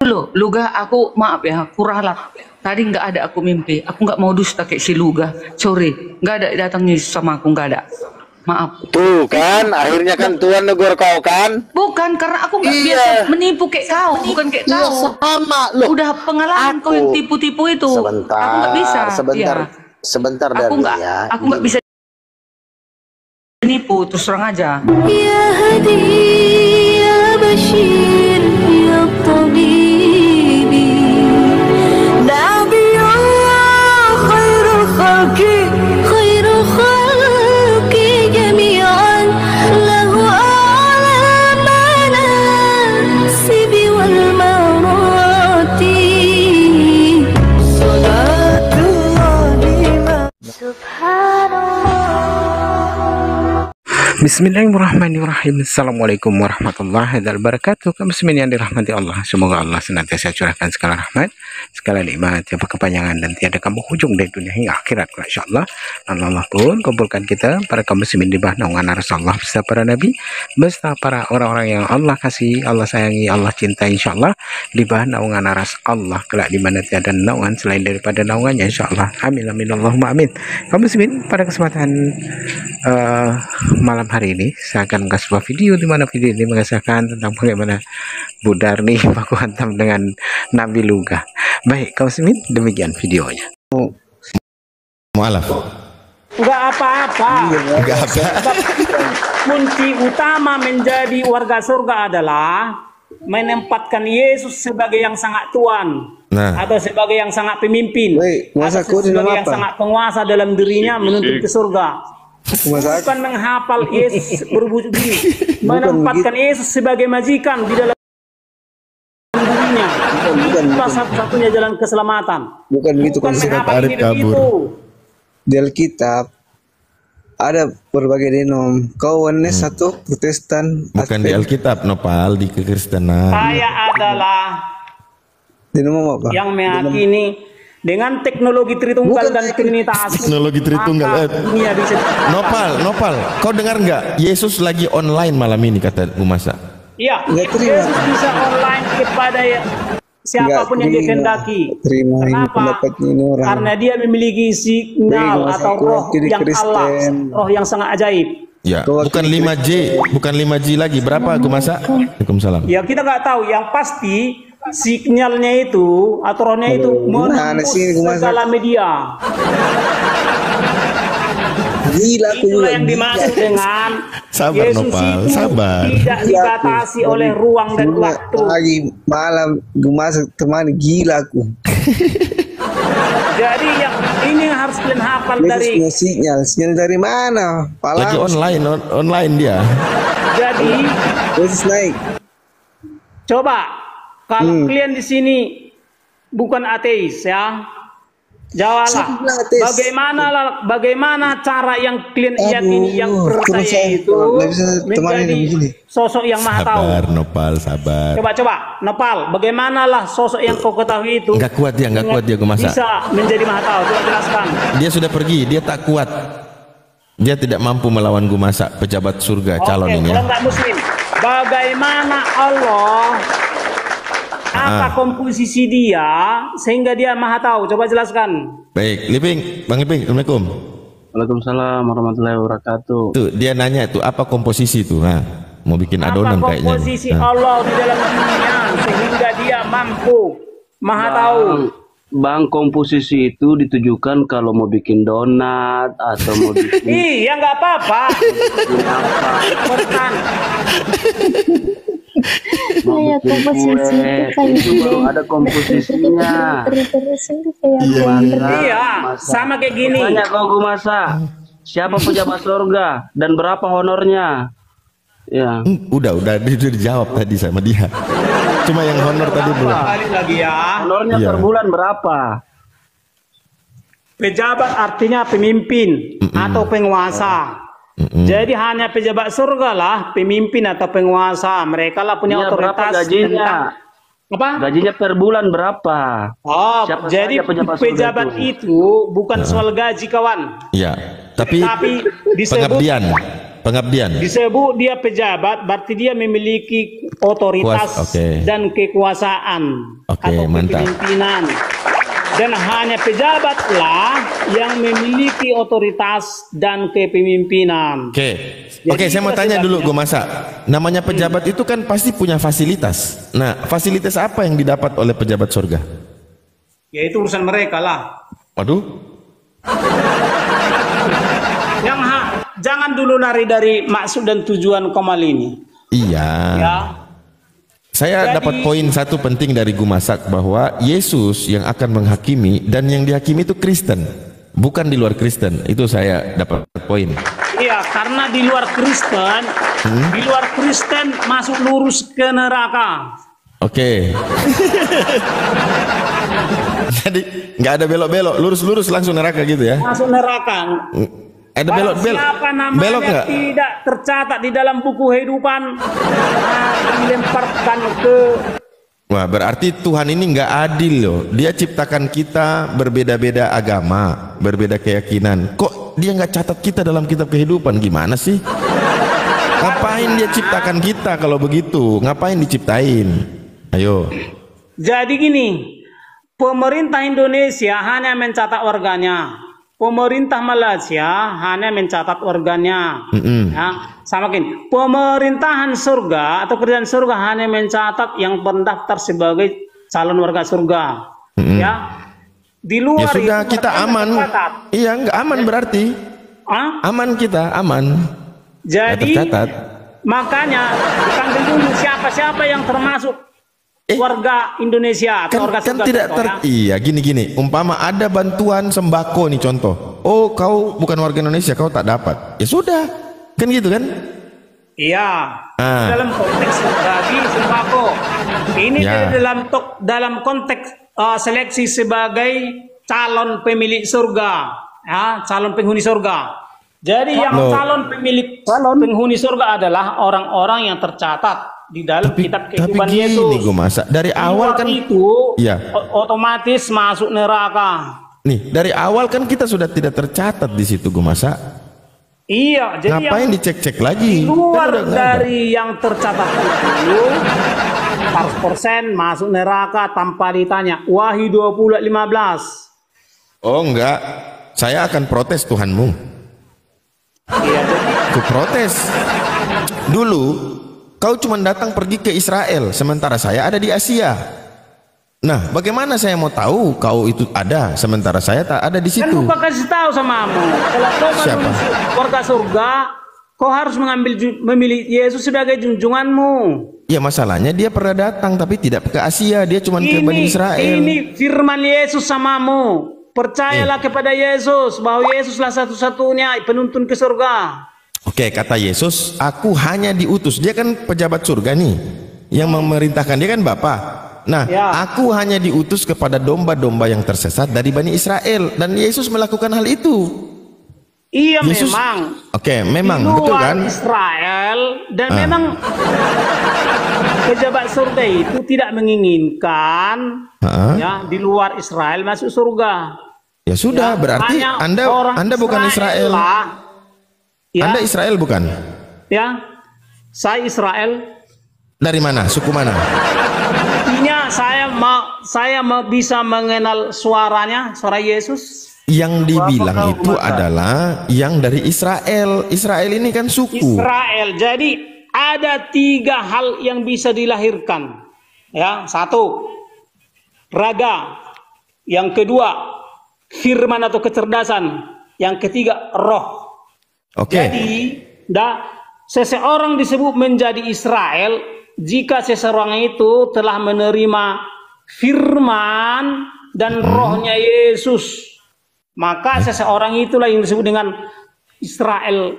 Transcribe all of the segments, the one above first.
Dulu, Lugah, aku maaf ya, kurang. Tadi nggak ada aku mimpi. Aku nggak mau dusta kayak si Lugah. Sorry, nggak ada datangnya sama aku, nggak ada. Maaf. Tuh kan, akhirnya kan Tuhan negur kau kan? Bukan, karena aku nggak biasa menipu kayak kau, bukan kayak Iya, kau. sama loh. Udah pengalaman kau yang tipu-tipu itu. Sebentar, aku nggak bisa. sebentar, Ya. sebentar Aku Darli nggak, ya. aku nggak bisa menipu, terus terang aja. Ya Hadi, ya Bashir, ya Tabibi, Nabi Allah, khairul khalqi jami'an, lahu a'la manasibi wal marati, salatullahi subhanallah. Bismillahirrahmanirrahim. Assalamualaikum warahmatullahi wabarakatuh. Kaum muslimin yang dirahmati Allah, semoga Allah senantiasa curahkan segala rahmat, segala nikmat, tiada kepanjangan dan tiada kamu hujung dari dunia hingga akhirat, insyaallah. Dan Allah pun kumpulkan kita para kaum muslimin di bawah naungan Rasulullah beserta para nabi, beserta para orang-orang yang Allah kasih, Allah sayangi, Allah cintai, insyaallah di bawah naungan Allah kelak di mana tiada naungan selain daripada naungannya, insyaallah. Amin amin Allahumma amin. Kaum muslimin, pada kesempatan malam hari ini saya akan mengasih sebuah video di mana video ini mengisahkan tentang bagaimana Bu Darni baku hantam dengan Nabi Lugah. Baik, kaum muslimin, demikian videonya. Mu'alaf. Enggak apa-apa. Enggak apa. Kunci utama menjadi warga surga adalah menempatkan Yesus sebagai yang sangat Tuhan, atau sebagai yang sangat pemimpin, atau sebagai yang sangat penguasa dalam dirinya menuntut ke surga. Bukan menghafal Yesus berwujud ini, menempatkan Yesus sebagai majikan di dalam dirinya. Itulah satu-satunya jalan keselamatan. Bukan gitu konsep. Arif kabur. Di Alkitab ada berbagai denom. Kau Oneness satu Protestan. Bukan di Alkitab, Nopal, di kekristenan. Saya adalah denom apa? yang meyakini dengan teknologi Tritunggal dan Trinitas. Teknologi Tritunggal. Dunia bisa. Nopal, kau dengar nggak? Yesus lagi online malam ini, kata Bu Masa. Iya, Yesus bisa online kepada siapapun yang dikehendaki. Kenapa? Karena dia memiliki signal atau roh yang Allah, roh yang sangat ajaib. Ya, bukan 5G, bukan 5G lagi. Berapa, Bu Masa? Waalaikumsalam. Ya, kita nggak tahu. Yang pasti sinyalnya itu atau rohnya itu menembus segala media. Gila, itulah yang dimaksud dengan sabar, Yesus Nopal, itu sabar. tidak dibatasi oleh ruang dan waktu. Lagi malam gue masuk teman gila aku. Jadi yang ini yang harus kalian hafal dari sinyal dari mana? Lagi online dia. Jadi Yesus naik. Coba kalau kalian di sini bukan ateis ya, jawablah. Bagaimana cara yang kalian yakini, yang percaya itu menjadi sosok yang maha tahu. Sabar, Nopal, sabar. Coba, Nopal, bagaimanalah sosok yang kau ketahui itu? Enggak kuat dia, Gue Masa. Bisa menjadi maha tahu. Coba jelaskan. Dia sudah pergi, dia tak kuat. Dia tidak mampu melawan Gu Masa, pejabat surga calon ini. Kalau nggak muslim, bagaimana Allah? Apa komposisi dia sehingga dia maha tahu? Coba jelaskan. Baik, Bang Liping, Assalamualaikum. Waalaikumsalam warahmatullahi wabarakatuh. Tuh, dia nanya tuh apa komposisi tuh? Nah, mau bikin adonan kayaknya. Apa komposisi Allah di dalam dunia sehingga dia mampu maha tahu? Bang, komposisi itu ditujukan kalau mau bikin donat atau mau bikin iya, nggak apa-apa. Kayak komposisi itu baru ada komposisinya. Iya, sama kayak gini. Tanya kau Gu Masa, siapa pejabat surga dan berapa honornya? Ya. Udah dijawab tadi sama dia. Cuma yang honor tadi belum. Kali lagi ya. Honornya per bulan berapa? Pejabat artinya pemimpin atau penguasa. Jadi hanya pejabat surga lah, pemimpin atau penguasa. Mereka lah punya otoritas. Berapa gajinya? Apa? Gajinya per bulan berapa? Oh, jadi pejabat itu bukan soal gaji, kawan. Iya, tapi disebut pengabdian. Pengabdian. Disebut dia pejabat, berarti dia memiliki otoritas dan kekuasaan atau kepemimpinan. Dan hanya pejabatlah yang memiliki otoritas dan kepemimpinan. Oke, saya mau tanya dulu Gue Masa. Namanya pejabat itu kan pasti punya fasilitas. Nah, fasilitas apa yang didapat oleh pejabat surga? Ya itu urusan mereka lah. Waduh. Jangan dulu lari dari maksud dan tujuan Komal ini. Iya. Ya. Saya dapat poin satu penting dari Gue Masak, bahwa Yesus yang akan menghakimi, dan yang dihakimi itu Kristen, bukan di luar Kristen. Itu saya dapat poin. Iya, karena di luar Kristen masuk lurus ke neraka. Oke. Jadi nggak ada belok-belok, lurus-lurus langsung neraka gitu ya? Masuk neraka. Ada belok-belok? Siapa namanya belok nggak? Tidak tercatat di dalam buku kehidupan, dilemparkan ke. Wah, berarti Tuhan ini nggak adil loh. Dia ciptakan kita berbeda-beda agama, berbeda keyakinan. Kok dia nggak catat kita dalam kitab kehidupan? Gimana sih? Ngapain dia ciptakan kita kalau begitu? Ngapain diciptain? Ayo. Jadi gini, pemerintah Indonesia hanya mencatat warganya. Pemerintah Malaysia hanya mencatat warganya. Ya, sama gini. Pemerintahan surga atau kerajaan surga hanya mencatat yang terdaftar sebagai calon warga surga. Ya. Di luar ya sudah, itu kita aman. Iya, enggak aman berarti. Aman kita, aman. Jadi makanya dipanggil dulu siapa-siapa yang termasuk warga Indonesia atau warga surga. Tidak iya, gini. Umpama ada bantuan sembako nih, contoh. Oh, kau bukan warga Indonesia, kau tak dapat. Ya sudah, kan gitu kan? Iya. Dalam konteks bagi sembako. Ini dalam konteks seleksi sebagai calon pemilik surga, ya, calon penghuni surga. Jadi yang calon penghuni surga adalah orang-orang yang tercatat di dalam kitab kehidupan Yesus. Gue Masak dari awal kan itu otomatis masuk neraka. Nih, dari awal kan kita sudah tidak tercatat di situ, Gue Masak. Iya, jadi ngapain dicek-cek lagi? Luar dari yang tercatat itu 100% masuk neraka tanpa ditanya. Wahyu 20:15. Oh enggak, saya akan protes Tuhanmu. Iya, jadi aku protes. Dulu kau cuma datang pergi ke Israel, sementara saya ada di Asia. Nah, bagaimana saya mau tahu kau itu ada, sementara saya tak ada di situ? Kan lupa kasih tahu sama kamu. Kalau kau masuk warga surga, kau harus memilih Yesus sebagai junjunganmu. Ya, masalahnya dia pernah datang tapi tidak ke Asia, dia cuma ke Bani Israel. Ini firman Yesus samamu. Percayalah kepada Yesus bahwa Yesuslah satu-satunya penuntun ke surga. Oke, kata Yesus, aku hanya diutus. Dia kan pejabat surga nih, yang memerintahkan, dia kan Bapa. Nah, aku hanya diutus kepada domba-domba yang tersesat dari Bani Israel, dan Yesus melakukan hal itu. Iya, Yesus, memang. Oke, memang betul kan? Israel dan memang pejabat surga itu tidak menginginkan ya di luar Israel masuk surga. Ya sudah, berarti Anda bukan Israel. Ya. Anda Israel bukan? Ya, saya Israel. Dari mana? Suku mana? Artinya saya bisa mengenal suaranya, suara Yesus. Yang dibilang itu adalah yang dari Israel. Israel ini kan suku. Israel. Jadi ada 3 hal yang bisa dilahirkan. Ya, 1, raga. Yang kedua, firman atau kecerdasan. Yang ketiga, roh. Jadi, seseorang disebut menjadi Israel jika seseorang itu telah menerima firman dan rohnya Yesus. Maka seseorang itulah yang disebut dengan Israel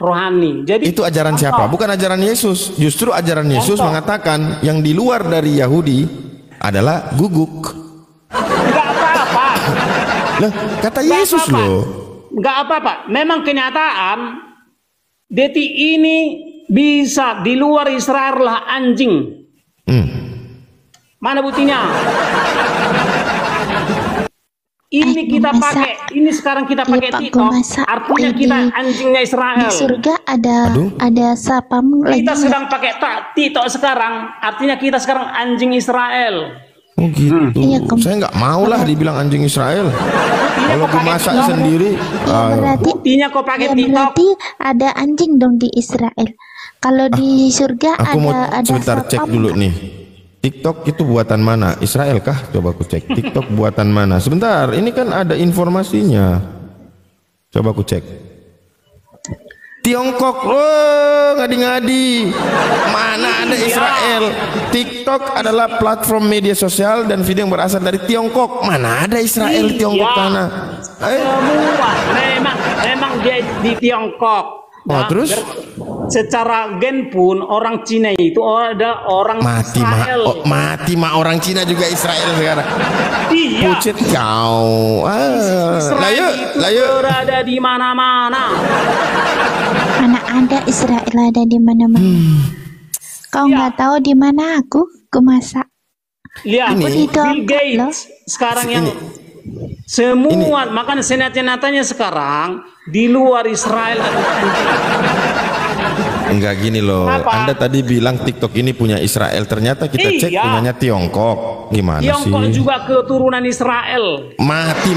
rohani. Jadi itu ajaran siapa? Bukan ajaran Yesus. Justru ajaran Yesus mengatakan yang di luar dari Yahudi adalah guguk. Enggak apa-apa. Loh, kata Yesus loh. Enggak apa-apa. Memang kenyataan detik ini bisa di luar Israel lah anjing. Mana buktinya? Ini kita pakai, ini sekarang kita pakai Pak TikTok. Gumasa, Artinya di- kita anjingnya Di Israel. surga ada sapam lagi. Kita sedang pakai TikTok sekarang. Artinya kita sekarang anjing Israel. Oh gitu. Iya, Saya nggak mau lah dibilang anjing Israel. Kalau gue masak sendiri, Berarti Buktinya kau pakai TikTok. berarti ada anjing dong di Israel. Kalau di surga aku mau ada sebentar cek sapam dulu nggak? nih. TikTok itu buatan mana? Israel kah? Coba aku cek. TikTok buatan mana? Sebentar, ini kan ada informasinya. Coba aku cek. Tiongkok, oh ngadi-ngadi. Mana ada Israel? TikTok adalah platform media sosial dan video yang berasal dari Tiongkok. Mana ada Israel di Tiongkok sana? Semua memang dia di Tiongkok. Oh, terus? Secara gen pun orang Cina itu ada orang Mati Israel. mati orang Cina juga Israel sekarang. Iya. Pucet kau. Israel itu berada di mana-mana. Mana ada Israel ada di mana-mana. Kau Ya. nggak tahu di mana aku masak. Lihat, Ini. Bill Gates sekarang yang semua makanya senat-senatanya sekarang di luar Israel adalah anjing. Enggak gini loh. Apa? Anda tadi bilang TikTok ini punya Israel, ternyata kita cek Iya. punyanya Tiongkok. Gimana Tiongkok sih? juga keturunan Israel. Mati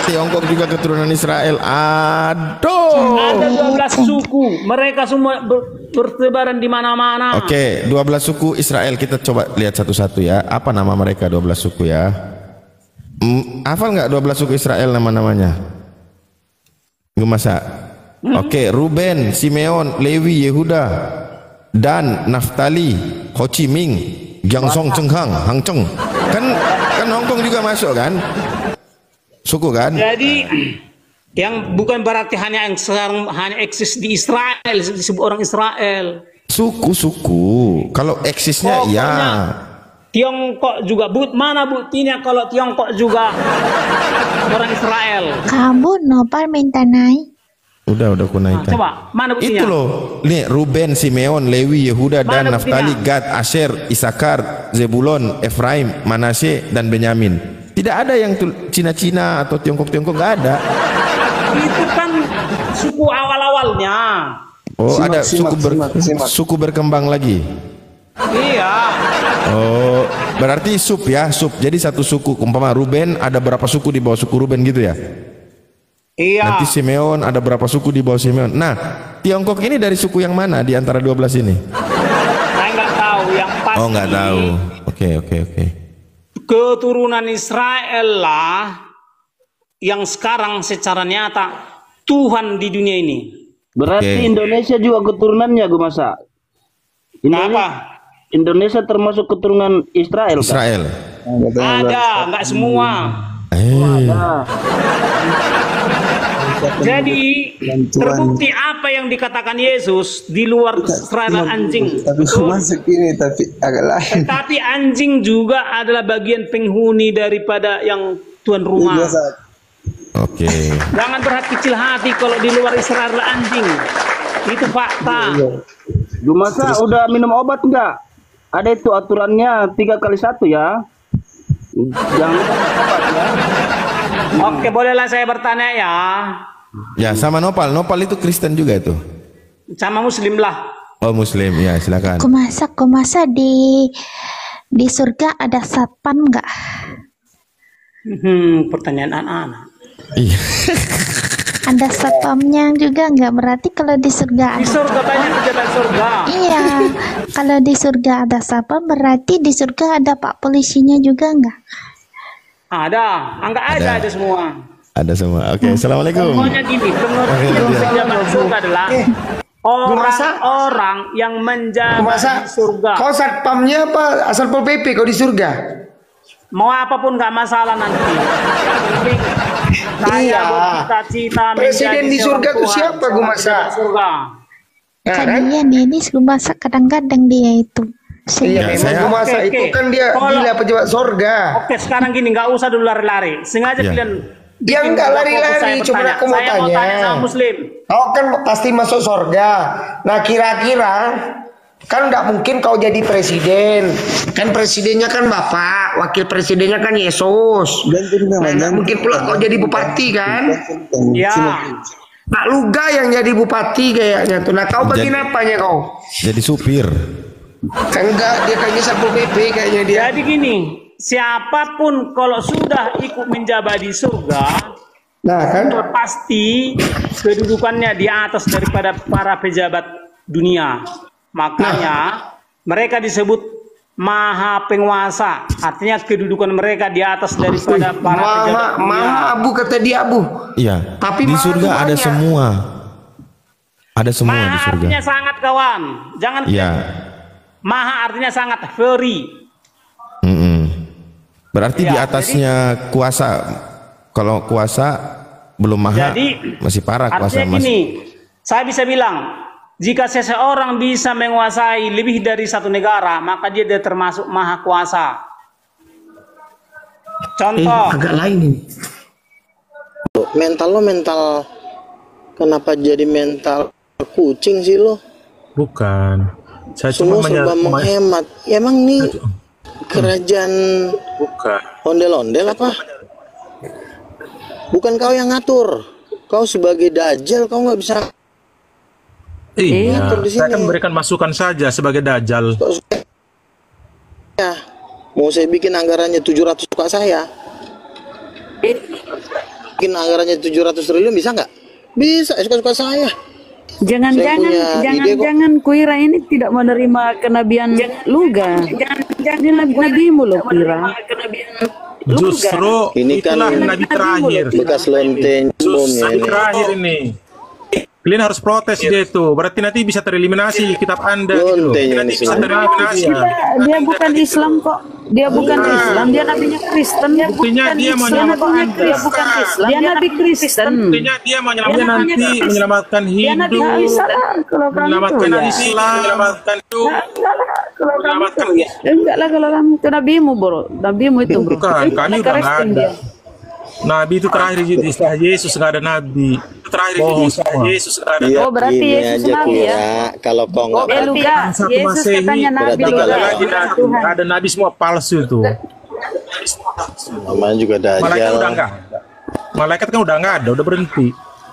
Tiongkok juga keturunan Israel. Aduh. Ada 12 suku, mereka semua bertebaran di mana-mana. Oke, 12 suku Israel kita coba lihat satu-satu ya. Apa nama mereka 12 suku ya? Hafal nggak 12 suku Israel nama-namanya? Gue masa. Oke, Ruben, Simeon, Lewi, Yehuda, Dan, Naftali, Ho Chi Minh, Gyeongsong, Cenghang, Hangceng. Kan Hongkong juga masuk kan? Suku kan? Jadi yang bukan berarti hanya yang sekarang hanya eksis di Israel, disebut orang Israel. Suku-suku. Kalau eksisnya Pokoknya, ya. Tiongkok juga, mana buktinya kalau Tiongkok juga orang Israel? Kamu nopal minta naik. Udah aku naikkan. Coba, mana buktinya? Itu loh. Nih, Ruben, Simeon, Lewi, Yehuda, Dan, Mana Naftali, buktinya? Gad, Asher, Isakar, Zebulon, Efraim, Manasye, dan Benyamin. Tidak ada yang Cina-Cina atau Tiongkok-Tiongkok, nggak ada. Itu kan suku awal-awalnya. Oh, ada Simak, simak. suku berkembang lagi. Iya. Oh, berarti sub ya, sub. Jadi satu suku, umpama Ruben ada berapa suku di bawah suku Ruben gitu ya? Iya. Nanti Simeon ada berapa suku di bawah Simeon. Nah, Tiongkok ini dari suku yang mana di antara 12 ini? Saya nggak tahu yang pasti. Oh, nggak tahu. Oke. Keturunan Israel lah yang sekarang secara nyata Tuhan di dunia ini. Berarti Oke. Indonesia juga keturunannya gue masa. Kenapa? Indonesia termasuk keturunan Israel. Kan? Israel. Ada, nggak semua. Nah, Jadi terbukti apa yang dikatakan Yesus di luar Israel anjing. Tapi Betul? masuk ini tapi agak lain. Tapi anjing juga adalah bagian penghuni daripada yang tuan rumah. Biasa. Oke. Jangan berhati kecil hati kalau di luar Israel adalah anjing. Itu fakta. gue masa udah minum obat enggak? Ada itu aturannya 3x1 ya. Jangan lupa obat ya. Oke, bolehlah saya bertanya ya. Ya, sama Nopal. Nopal itu Kristen juga itu. Sama Muslim lah. Oh, Muslim. Ya, silakan. Kumasa di surga ada satpam nggak? Pertanyaan anak-anak. Iya. Ada satpamnya juga nggak? Berarti kalau di surga Di ada. surga banyak pejabat surga. Iya, kalau di surga ada satpam berarti di surga ada pak polisinya juga nggak? Ada, enggak ada semua. Ada semua. Oke, assalamualaikum. Pokoknya gini, pengertian pejabat surga adalah orang-orang yang menjabat Masa di surga. kau satpamnya apa asal pol pp kau di surga? Mau apapun nggak masalah nanti. Yang penting saya Iya. bercita-cita Presiden menjadi di surga seorang tuh Tuhan, siapa, seorang Gumasa? pejabat surga. Nah, kan? Kalian ini masa kadang-kadang dia itu. Iya, Ya, memang saya- Gumasa Oke, itu oke. kan dia Kalau- gila pejabat surga. Oke, sekarang gini, nggak usah dulu lari-lari. Sengaja Ya. kalian Dia bikin nggak fokus lari-lari, saya cuma bertanya. aku mau Saya mau tanya sama Muslim. Kau kan pasti masuk surga. Nah kira-kira Kan nggak mungkin kau jadi presiden. Kan presidennya kan Bapak, wakil presidennya kan Yesus. Nah, nggak mungkin pula kau jadi bupati kan? Ya. Pak Luga yang jadi bupati kayaknya tuh. Nah kau bagian apanya kau? Jadi supir. Kan enggak, dia kayaknya Satpol PP kayaknya dia. Jadi gini, siapapun kalau sudah ikut menjabat di surga, nah kan pasti kedudukannya di atas daripada para pejabat dunia. Makanya mereka disebut maha penguasa, artinya kedudukan mereka di atas daripada para pejabat dunia. Maha Abu kata dia Abu. Iya. Tapi di maha surga ada banyak. semua. Ada semua Maha di surga. artinya sangat, kawan. Jangan. Iya. Maha artinya sangat, very. Berarti Ya, di atasnya kuasa. Kalau kuasa belum maha, Jadi masih parah kuasa artinya gini, saya bisa bilang, jika seseorang bisa menguasai lebih dari satu negara, maka dia termasuk maha kuasa. Contoh. Agak lain ini. Mental lo mental, kenapa jadi mental kucing sih lo? Bukan. Saya Semua serba menghemat. Ya, emang nih kerajaan Bukan. ondel-ondel apa? Bukan kau yang ngatur. Kau sebagai dajjal, kau nggak bisa. Iya, ngatur di saya sini. kan memberikan masukan saja sebagai dajjal. Ya, mau saya bikin anggarannya 700 suka saya. Bikin anggarannya 700 triliun bisa nggak? Bisa, suka-suka saya. Jangan Kuira ini tidak menerima kenabian Luga. Jangan nabimu loh Kuira. Justru ini kan itulah nabi terakhir. bekas lonteng Nabi terakhir ini. Kalian harus protes dia itu. Berarti nanti bisa tereliminasi kitab Anda gitu. Nanti bisa tereliminasi. Dia bukan Islam kok. Dia bukan Islam. Dia nabinya Kristen. Buktinya dia mau menyelamatkan Dia bukan Islam. Dia nabi Kristen. Buktinya dia mau menyelamatkan Hindu, menyelamatkan Islam, menyelamatkan Hindu, menyelamatkan enggak lah kalau kamu itu nabimu bro. Nabimu itu bro. Bukan, kami udah nggak ada. Nabi itu terakhir setelah Yesus, nggak ada nabi. Terakhir setelah Yesus nggak ada. Ya, Oh berarti gini Yesus aja, nabi ya? Kira. Kalau kau nggak Luga, Yesus katanya nabi berarti Luga. kalau Ada nabi semua palsu itu. namanya juga Malaikat dajjal. udah nggak ada. Malaikat kan udah nggak ada, udah berhenti.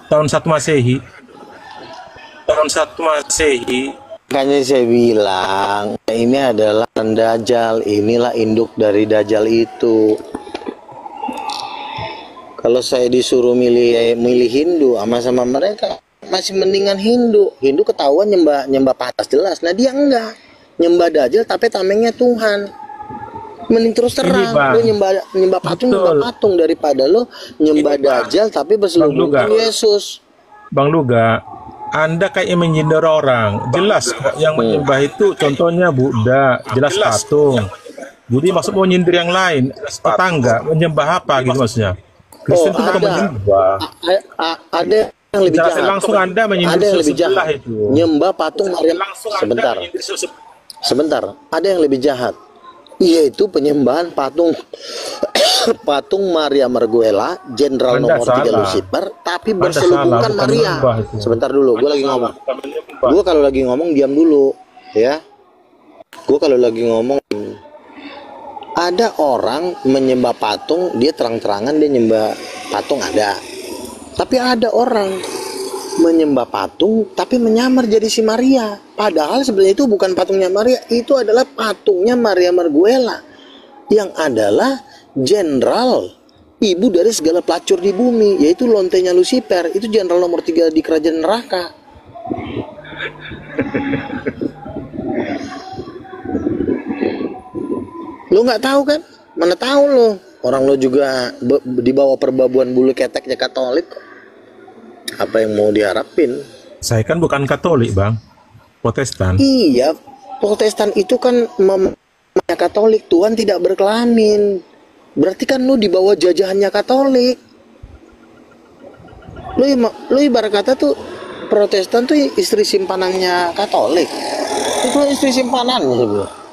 Tahun 1 Masehi. Tahun 1 Masehi. Makanya saya bilang ini adalah dajjal, inilah induk dari dajjal itu. Kalau saya disuruh milih Hindu sama mereka, masih mendingan Hindu. Hindu ketahuan nyembah patas jelas. Nah dia enggak, nyembah dajjal tapi tamengnya Tuhan. Mending terus terang lo nyembah patung daripada lo nyembah dajjal tapi berselubung Yesus. Bang Luga, Anda kayak menyindir orang. Jelas kok yang menyembah itu contohnya Buddha, jelas patung. Jadi maksud mau nyindir yang lain, tetangga menyembah apa gitu maksudnya? Kristen itu bukan menyembah. Ada yang lebih jahat. Langsung Anda menyindir ada yang lebih jahat. itu. Nyembah patung Maria. Sebentar. Ada yang lebih jahat. Yaitu penyembahan patung Maria Marguela, Jenderal nomor 3 Lucifer, tapi berselubungkan Maria. Sebentar dulu, gue lagi ngomong. Gue kalau lagi ngomong diam dulu, ya. Gue kalau lagi ngomong, ada orang menyembah patung, dia terang-terangan dia nyembah patung ada. Tapi ada orang menyembah patung tapi menyamar jadi si Maria. Padahal sebenarnya itu bukan patungnya Maria, itu adalah patungnya Maria Marguela yang adalah jenderal, ibu dari segala pelacur di bumi, yaitu lontenya Lucifer. Itu jenderal nomor 3 di kerajaan neraka. Lo nggak tahu kan? Mana tahu lo? Orang lo juga di bawah perbabuan bulu keteknya Katolik. Apa yang mau diharapin? Saya kan bukan Katolik, Bang. Protestan. Iya, Protestan itu kan Katolik. Tuhan tidak berkelamin. Berarti kan lu di bawah jajahannya Katolik. Lu ibarat kata tuh Protestan tuh istri simpanannya Katolik. Itu istri simpanannya sebenarnya.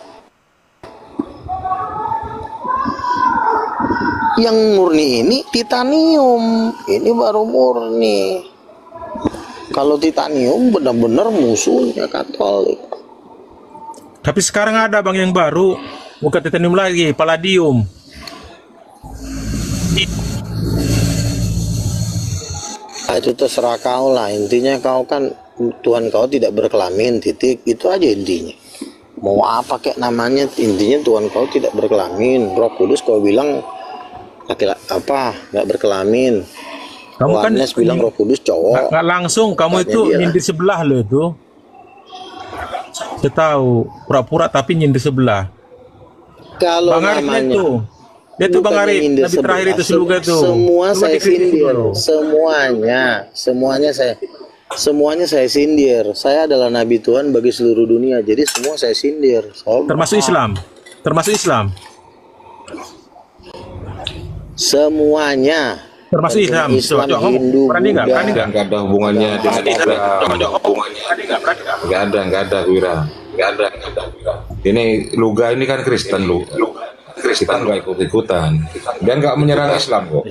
Yang murni ini titanium, ini baru murni. Kalau titanium benar-benar musuhnya Katolik. Tapi sekarang ada bang yang baru, bukan titanium lagi, palladium. Nah, itu terserah kau lah. Intinya kau kan Tuhan kau tidak berkelamin, titik. Itu aja intinya. Mau apa kayak namanya, intinya Tuhan kau tidak berkelamin. Roh Kudus kau bilang nggak berkelamin. Kamu kan bilang Roh Kudus cowok. Nggak langsung, kamu itu nyindir sebelah lo itu. Saya tahu, pura-pura tapi nyindir sebelah. Kalau Bang Arif namanya itu, dia tuh Bang Arif, Nabi terakhir itu Seluga tuh. Semua saya sindir, semuanya saya sindir. Saya adalah Nabi Tuhan bagi seluruh dunia, jadi semua saya sindir. Termasuk Islam, semuanya. Termasuk Islam, Hindu, Buddha. Nggak ada hubungannya dengan nggak ada Wira. Ini Luga ini kan Kristen lu. Kita nggak ikut-ikutan. Dia nggak menyerang Islam kok.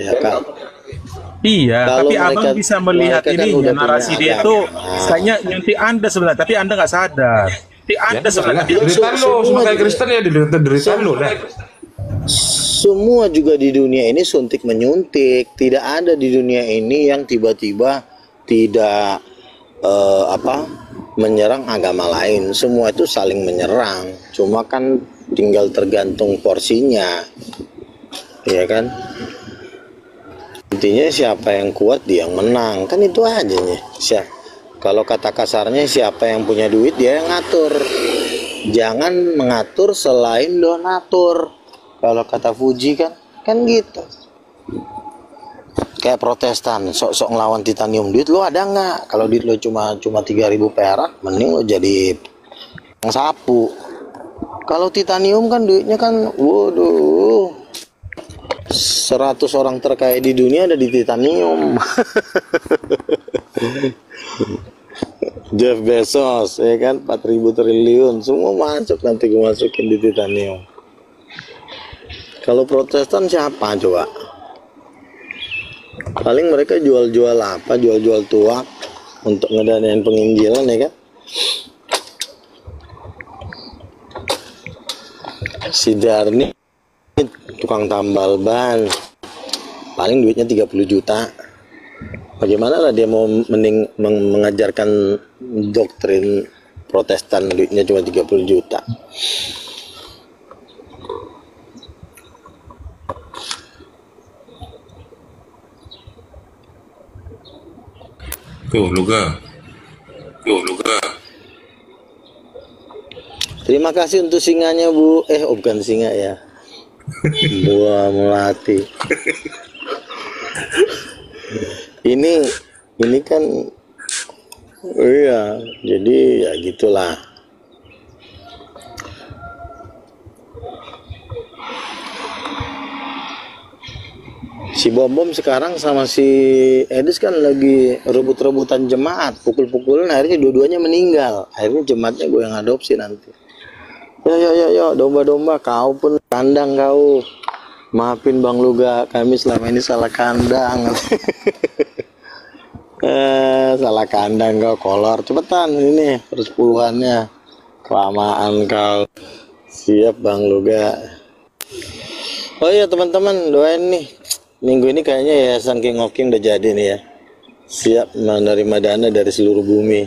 Iya, tapi abang bisa melihat ini kan narasi dia itu kayaknya nyuntik Anda sebenarnya, tapi Anda nggak sadar. Anda sebenarnya derita lu sebagai Kristen ya, derita lu lah. Semua juga di dunia ini suntik menyuntik. Tidak ada di dunia ini yang tiba-tiba tidak menyerang agama lain. Semua itu saling menyerang. Cuma kan tinggal tergantung porsinya, ya kan? Intinya siapa yang kuat dia yang menang, kan itu aja nih. Kalau kata kasarnya siapa yang punya duit dia yang ngatur. Jangan mengatur selain donatur. Kalau kata Fuji kan gitu. Kayak Protestan, sok-sok ngelawan titanium, duit lo ada nggak? Kalau duit lo cuma 3.000 perak, mending lo jadi sapu. Kalau titanium kan duitnya kan, waduh, 100 orang terkaya di dunia ada di titanium. Jeff Bezos, ya kan, 4.000 triliun, semua masuk, nanti gue masukin di titanium. Kalau Protestan siapa coba? Paling mereka jual-jual apa? Jual-jual tuak untuk ngedanain penginjilan, ya kan? Si Darni tukang tambal ban, paling duitnya 30 juta. Bagaimana lah dia mau mengajarkan doktrin Protestan, duitnya cuma 30 juta. Tuh Luga. Terima kasih untuk singanya Bu. Bukan singa ya. Buah melati. Ini kan, iya, jadi ya gitulah. Si Bom sekarang sama si Edis kan lagi rebut-rebutan jemaat, pukul-pukulan, akhirnya dua-duanya meninggal. Akhirnya jemaatnya gue yang adopsi nanti. Yo, domba-domba, kau pun kandang kau. Maafin Bang Luga, kami selama ini salah kandang. Salah kandang kau, kolor. Cepetan ini persepuluhannya. Kelamaan kau. Siap Bang Luga. Oh iya teman-teman, doain nih. Minggu ini kayaknya Yayasan King of King udah jadi nih ya. Siap menerima dana dari seluruh bumi.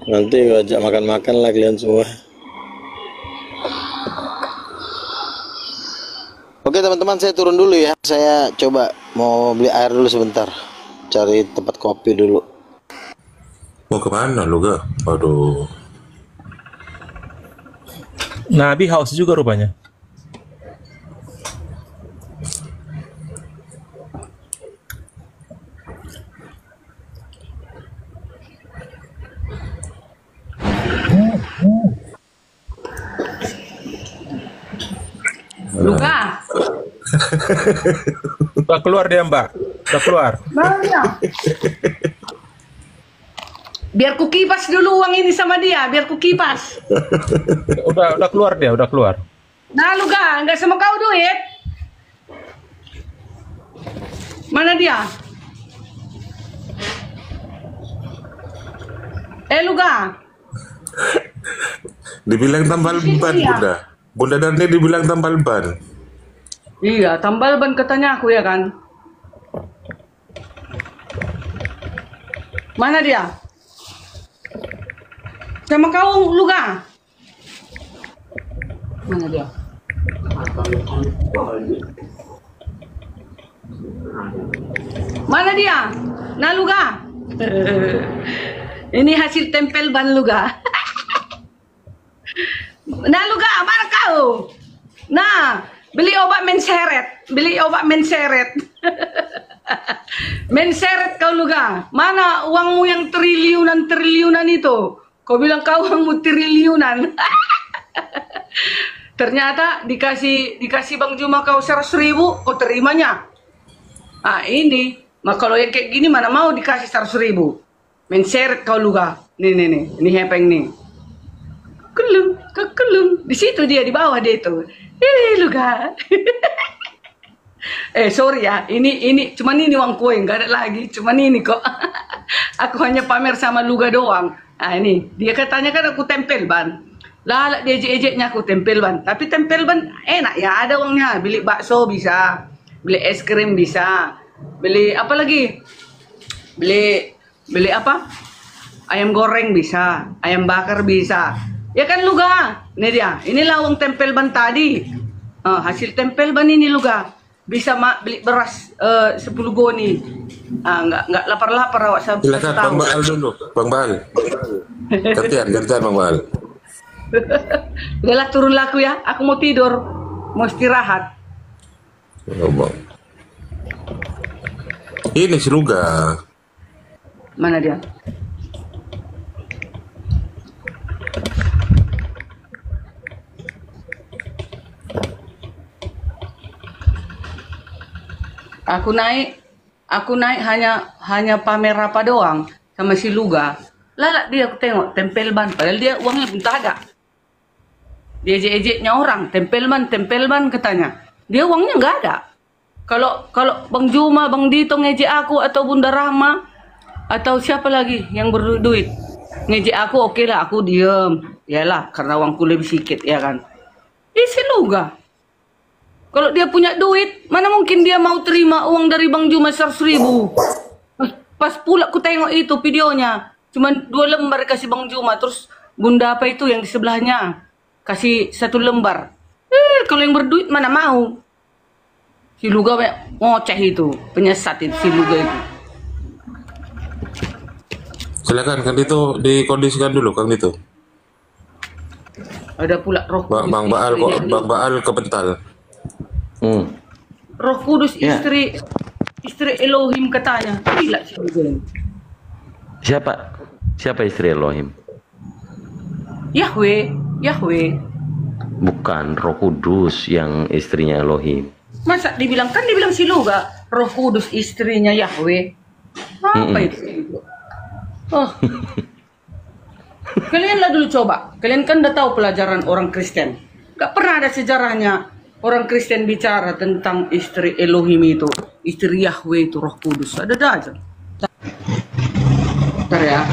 Nanti gue ajak makan-makan lah kalian semua. Oke teman-teman, saya turun dulu ya. Saya coba mau beli air dulu sebentar. Cari tempat kopi dulu. Mau kemana lu gak? Aduh. Nabi haus juga rupanya. Luka. Udah keluar dia Mbak. Udah keluar. Mana? Biar ku kipas dulu uang ini sama dia. Biar ku kipas. Udah keluar dia. Udah keluar. Nah Luka, nggak sama kau duit. Mana dia? Luka. Dibilang tambal ban, Bunda. Bunda Darni dibilang tambal ban. Iya, tambal ban katanya aku ya kan. Mana dia? Sama kau Luga. Mana dia? Mana dia? Nah Luga. Ini hasil tempel ban Luga. Nah Luga, mana kau? Nah, beli obat menseret. Beli obat menseret. Menseret kau Luga. Mana uangmu yang triliunan itu? Kau bilang kau uangmu triliunan. Ternyata dikasih Bang Juma kau 100.000, kau terimanya. Ah ini, kalau yang kayak gini mana mau dikasih 100.000. Menseret kau Luga. Nih, ini hepeng nih. Kelung. Di situ dia, di bawah dia itu. Luga. Sorry ya, ini cuman ini uang kue, nggak ada lagi, cuman ini kok. Aku hanya pamer sama Luga doang. Nah ini, dia katanya kan aku tempel ban. Lah dia ejek-ejeknya aku tempel ban. Tapi tempel ban enak ya, ada uangnya. Beli bakso bisa, beli es krim bisa, beli apa lagi? Beli apa? Ayam goreng bisa, ayam bakar bisa. Ya kan Luga? Ini dia, inilah uang tempel ban tadi. Hasil tempel ban ini Luga. Bisa beli beras 10 goni. Nggak lapar-lapar awak sampai. Silakan Bang Baal dulu, Bang Baal. Gantian Bang Baal. Udahlah turun laku ya, aku mau tidur, mau istirahat. Ini si Luga. Mana dia? Aku naik hanya pamer apa doang sama si Luga. Lah dia aku tengok tempel ban, padahal dia uangnya pun tak ada. Dia ejek-ejeknya orang, tempel ban katanya. Dia uangnya nggak ada. Kalau Bang Juma, Bang Dito ngejek aku atau Bunda Rahma atau siapa lagi yang berduit ngejek aku, oke lah aku diem. Yalah karena uangku lebih sedikit ya kan. Si Luga. Kalau dia punya duit, mana mungkin dia mau terima uang dari Bang Juma 100.000. Pas pula aku tengok itu videonya, cuma 2 lembar kasih Bang Juma, terus Bunda apa itu yang di sebelahnya kasih 1 lembar. Kalau yang berduit mana mau? Si Luga ngoceh itu, penyesat itu si Luga itu. Silakan Kang Dito dikondisikan dulu Kang Dito. Ada pula Roh Kudus. Bang Baal kepental. Roh Kudus istri Elohim katanya. Gila sih Luga. Siapa istri Elohim? Yahweh. Bukan Roh Kudus yang istrinya Elohim. Masa dibilang si Luga Roh Kudus istrinya Yahweh. Apa itu? Kalianlah dulu coba. Kalian kan udah tahu pelajaran orang Kristen. Gak pernah ada sejarahnya orang Kristen bicara tentang istri Elohim itu, istri Yahweh itu Roh Kudus. Ada aja. Bentar ya.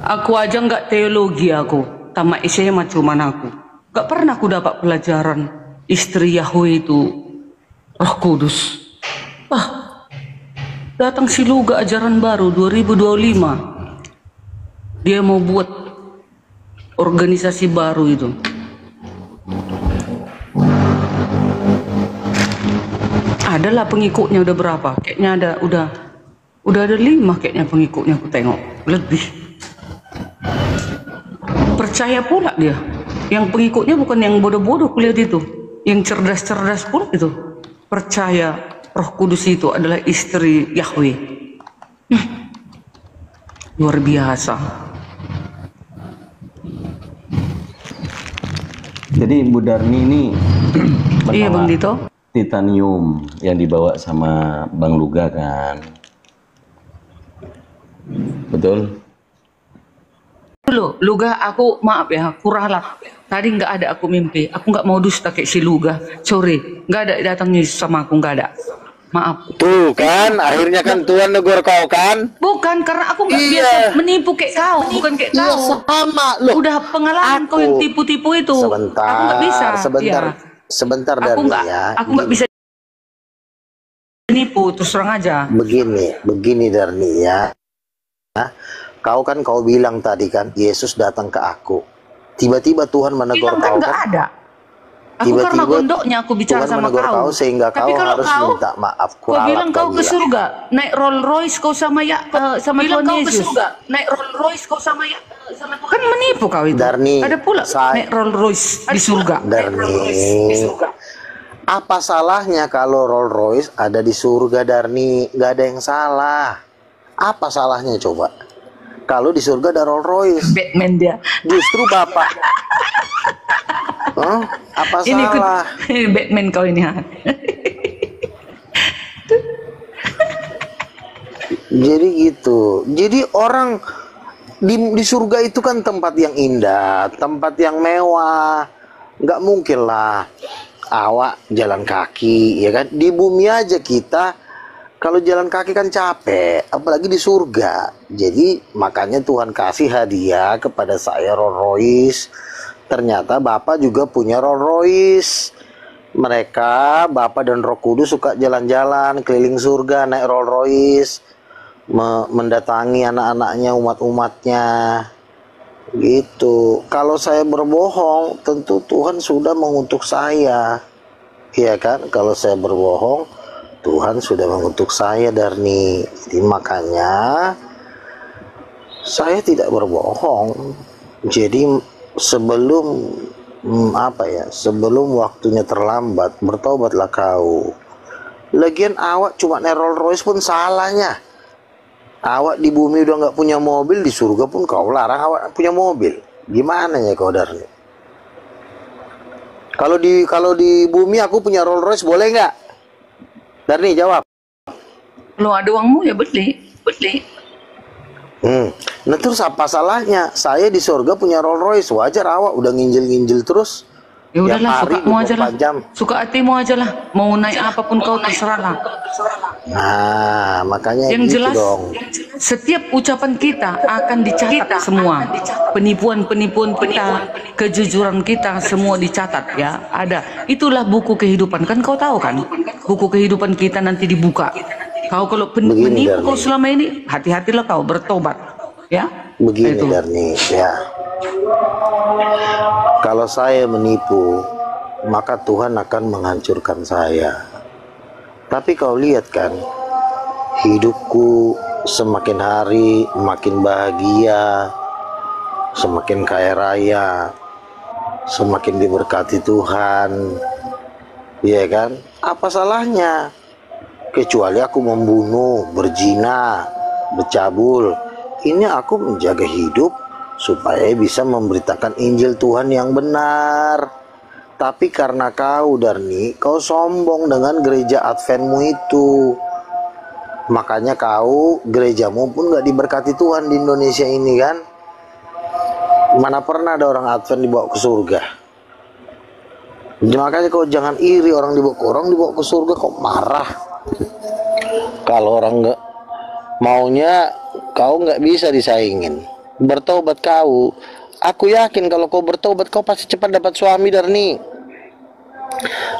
Aku aja nggak teologi aku. Tamat SMA cuman aku. Gak pernah aku dapat pelajaran istri Yahweh itu Roh Kudus. Datang si Luga ajaran baru 2025. Dia mau buat organisasi baru itu. Adalah pengikutnya udah berapa? Kayaknya udah ada 5 kayaknya pengikutnya aku tengok. Lebih. Percaya pula dia. Yang pengikutnya bukan yang bodoh-bodoh kulihat itu. Yang cerdas-cerdas pula itu. Percaya Roh Kudus itu adalah istri Yahweh. Luar biasa. Jadi Bu Darni ini iya Bang Dito, titanium yang dibawa sama Bang Luga kan, betul? Dulu Luga aku maaf ya, kurang tadi nggak ada aku mimpi, aku nggak mau dusta kayak si Luga, sorry, nggak ada datangnya sama aku, nggak ada. Maaf. Tuh kan, akhirnya kan Tuhan negur kau kan? Bukan, karena aku nggak biasa menipu kayak kau, bukan kayak Iya, kau. sama loh. Udah pengalaman kau yang tipu-tipu itu. Sebentar, aku nggak bisa. Sebentar Aku Darni nggak, ya. aku nggak bisa menipu, terus terang aja. Begini Darni ya. Nah, kau bilang tadi kan, Yesus datang ke aku. Tiba-tiba Tuhan menegur kau Nggak kan? ada. Aku karena gondoknya aku bicara Tuhan sama menegur kau sehingga Tapi kau kalau harus minta maaf. kau bilang kau ke surga, naik Rolls Royce kau sama sama Tuhan Yesus. Naik Rolls Royce kau sama kan menipu kau itu. Darni, ada pula naik Rolls Royce di surga. Darni, apa salahnya kalau Rolls Royce ada di surga, Darni? Nggak ada yang salah. Apa salahnya coba? Kalau di surga ada Rolls Royce. Batman dia. Justru Bapak. Oh, apa salah? Ini Batman kau ini. Jadi gitu. Jadi orang di surga itu kan tempat yang indah, tempat yang mewah. Nggak mungkin lah awak jalan kaki, ya kan? Di bumi aja kita kalau jalan kaki kan capek, apalagi di surga. Jadi makanya Tuhan kasih hadiah kepada saya Rolls Royce. Ternyata Bapak juga punya Rolls Royce. Mereka, Bapak dan Roh Kudus suka jalan-jalan keliling surga naik Rolls Royce, mendatangi anak-anaknya, umat-umatnya. Gitu. Kalau saya berbohong, tentu Tuhan sudah mengutuk saya. Iya kan? Kalau saya berbohong, Tuhan sudah mengutuk saya, Darni. Jadi makanya saya tidak berbohong. Jadi sebelum sebelum waktunya terlambat, bertobatlah kau. Lagian awak cuma naik Rolls Royce pun salahnya. Awak di bumi udah nggak punya mobil, di surga pun kau larang awak punya mobil. Gimana ya kau, Darni? Kalau di bumi aku punya Rolls Royce boleh nggak? Darni jawab. Lo ada uangmu ya beli. Nah terus apa salahnya? Saya di surga punya Rolls Royce, wajar awak udah nginjil terus. Ya udahlah, sukamu aja lah. Jam. Suka hatimu aja lah. Mau naik apapun kau terserah lah. Nah, makanya yang gitu jelas, dong. Setiap ucapan kita akan dicatat semua. Penipuan-penipuan kita, kejujuran kita semua dicatat ya. Ada. Itulah buku kehidupan. Kan kau tahu kan? Buku kehidupan kita nanti dibuka. Kau kalau penipu kau selama ini, hati-hatilah kau bertobat. Ya. Begini Darni, ya. Kalau saya menipu, maka Tuhan akan menghancurkan saya. Tapi kau lihat kan, hidupku semakin hari makin bahagia, semakin kaya raya, semakin diberkati Tuhan. Iya kan? Apa salahnya? Kecuali aku membunuh, berzina, bercabul. Ini aku menjaga hidup supaya bisa memberitakan Injil Tuhan yang benar. Tapi karena kau, Darni, kau sombong dengan gereja Adventmu itu. Makanya kau, gerejamu pun gak diberkati Tuhan di Indonesia ini kan. Mana pernah ada orang Advent dibawa ke surga. Makanya kau jangan iri orang dibawa ke surga, kau marah. Kalau orang gak maunya, kau nggak bisa disaingin. Bertobat kau. Aku yakin kalau kau bertobat, kau pasti cepat dapat suami, Darni.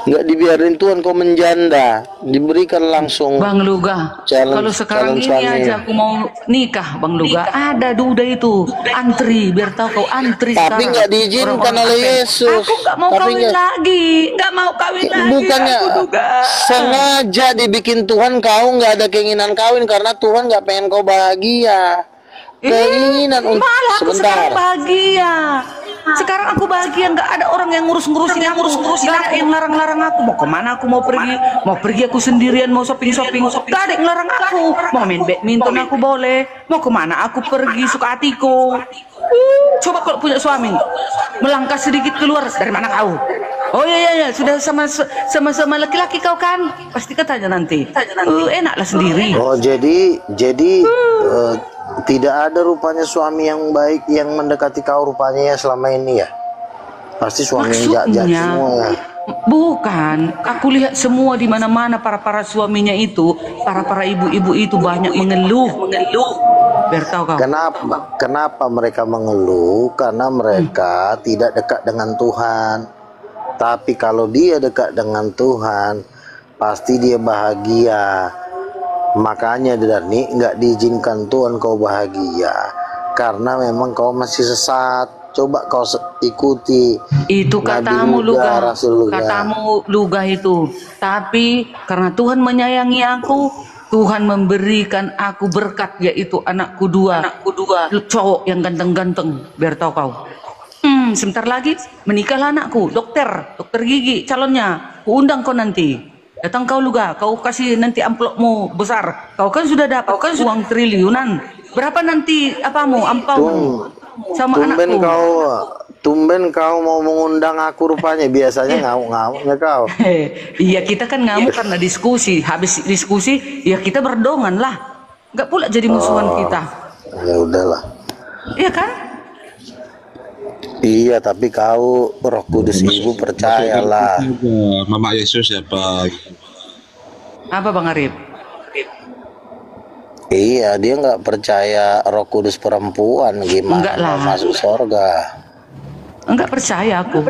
Nggak dibiarin Tuhan kau menjanda, diberikan langsung. Bang Luga, kalau sekarang ini aja aku mau nikah, Bang Luga, ada duda itu antri, biar tahu kau antri. Tapi nggak diizinkan oleh Yesus. Aku nggak mau kawin lagi, nggak mau kawin lagi. Bukannya sengaja dibikin Tuhan kau nggak ada keinginan kawin karena Tuhan nggak pengen kau bahagia. Keinginan untuk sebentar. Sekarang bahagia. Sekarang aku bahagia, nggak ada orang yang ngurus-ngurusin aku, nggak ada yang larang-larang aku. Mau kemana aku mau pergi aku sendirian, mau shopping, nggak ada yang larang aku. Mau main badminton aku boleh, mau kemana aku pergi suka hatiku. Coba kalau punya suami, melangkah sedikit keluar, dari mana kau? Oh iya, sudah sama laki-laki kau kan? Pasti katanya nanti. Enaklah sendiri. Oh jadi tidak ada rupanya suami yang baik yang mendekati kau rupanya ya selama ini ya. Pasti suami yang jahat semua ya. Bukan, aku lihat semua di mana-mana para suaminya itu, para ibu-ibu itu banyak mengeluh. Biar tahu kau. Kenapa mereka mengeluh? Karena mereka tidak dekat dengan Tuhan. Tapi kalau dia dekat dengan Tuhan, pasti dia bahagia. Makanya Dani nggak diizinkan Tuhan kau bahagia, karena memang kau masih sesat. Coba kau ikuti itu katamu Luga, Rasulullah. Katamu Luga itu. Tapi karena Tuhan menyayangi aku, Tuhan memberikan aku berkat, yaitu anakku dua cowok yang ganteng-ganteng. Biar tahu kau. Sebentar lagi menikahlah anakku, dokter gigi calonnya. Ku undang kau nanti. Datang kau Luga, kau kasih nanti amplopmu besar. Kau kan sudah dapat uang triliunan. Berapa nanti ampaumu? Sama anakku. Tumben kau mau mengundang aku rupanya. Biasanya ngamuk-ngamuknya kau. Iya, kita kan ngamuk karena diskusi. Habis diskusi ya kita berdongan lah. Nggak pula jadi musuhan kita. Ya udahlah. Iya kan? Iya, tapi kau Roh Kudus Ibu percayalah. Mama Yesus siapa? Apa Bang Arif? Iya, dia nggak percaya Roh Kudus perempuan, gimana masuk surga? Enggak percaya aku.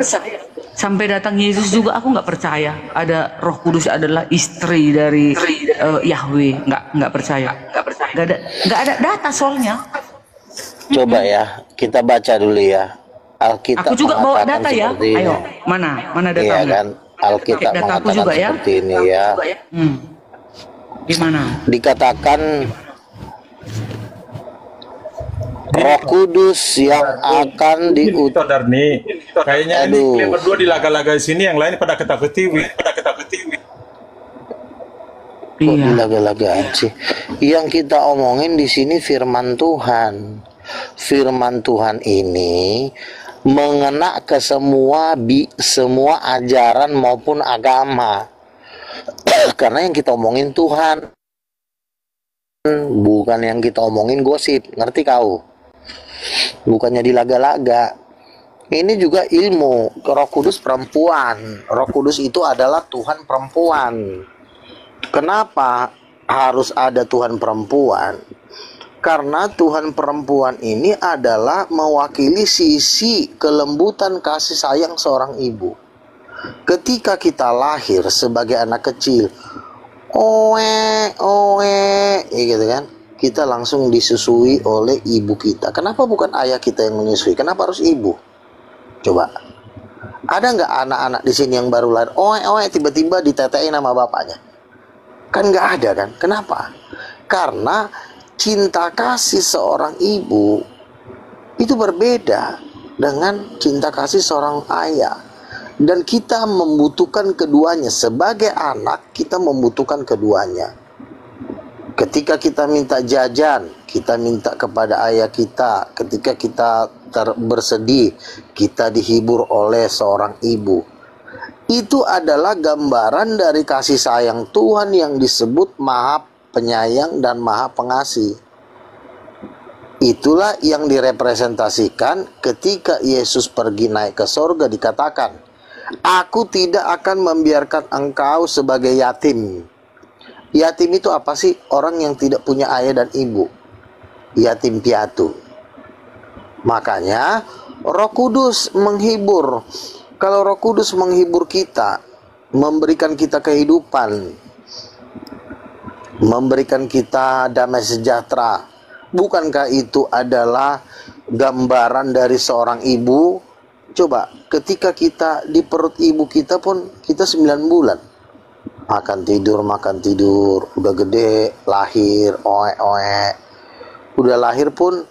Sampai datang Yesus juga aku nggak percaya ada Roh Kudus adalah istri dari Yahweh. Nggak percaya. Nggak ada data soalnya. Coba ya, kita baca dulu ya. Alkitab aku juga bawa data ya. Ini. Ayo, mana datanya? Iya kan, Alkitab mengatakan juga seperti ini ya. Gimana? Dikatakan Roh Kudus yang akan diutus. Darni, kayaknya ini kalian berdua di laga-laga sini, yang lain pada ketawa-ketiwi. Iya. Laga-lagaan sih. Yang kita omongin di sini firman Tuhan. Firman Tuhan ini mengena ke semua ajaran maupun agama. Karena yang kita omongin Tuhan, bukan yang kita omongin gosip. Ngerti kau? Bukannya dilaga-laga. Ini juga ilmu. Roh Kudus perempuan. Roh Kudus itu adalah Tuhan perempuan. Kenapa harus ada Tuhan perempuan? Karena Tuhan perempuan ini adalah mewakili sisi kelembutan kasih sayang seorang ibu. Ketika kita lahir sebagai anak kecil, gitu kan, kita langsung disusui oleh ibu kita. Kenapa bukan ayah kita yang menyusui? Kenapa harus ibu? Coba, ada nggak anak-anak di sini yang baru lahir, tiba-tiba ditetein sama bapaknya? Kan nggak ada kan? Kenapa? Karena cinta kasih seorang ibu itu berbeda dengan cinta kasih seorang ayah. Dan kita membutuhkan keduanya. Sebagai anak, kita membutuhkan keduanya. Ketika kita minta jajan, kita minta kepada ayah kita. Ketika kita bersedih, kita dihibur oleh seorang ibu. Itu adalah gambaran dari kasih sayang Tuhan yang disebut Maha Penyayang dan Maha Pengasih. Itulah yang direpresentasikan ketika Yesus pergi naik ke sorga, dikatakan, aku tidak akan membiarkan engkau sebagai yatim. Yatim itu apa sih? Orang yang tidak punya ayah dan ibu. Yatim piatu. Makanya Roh Kudus menghibur. Kalau Roh Kudus menghibur kita, memberikan kita kehidupan, memberikan kita damai sejahtera, bukankah itu adalah gambaran dari seorang ibu? Coba, ketika kita di perut ibu kita pun, kita 9 bulan. Makan tidur, udah gede, lahir, udah lahir pun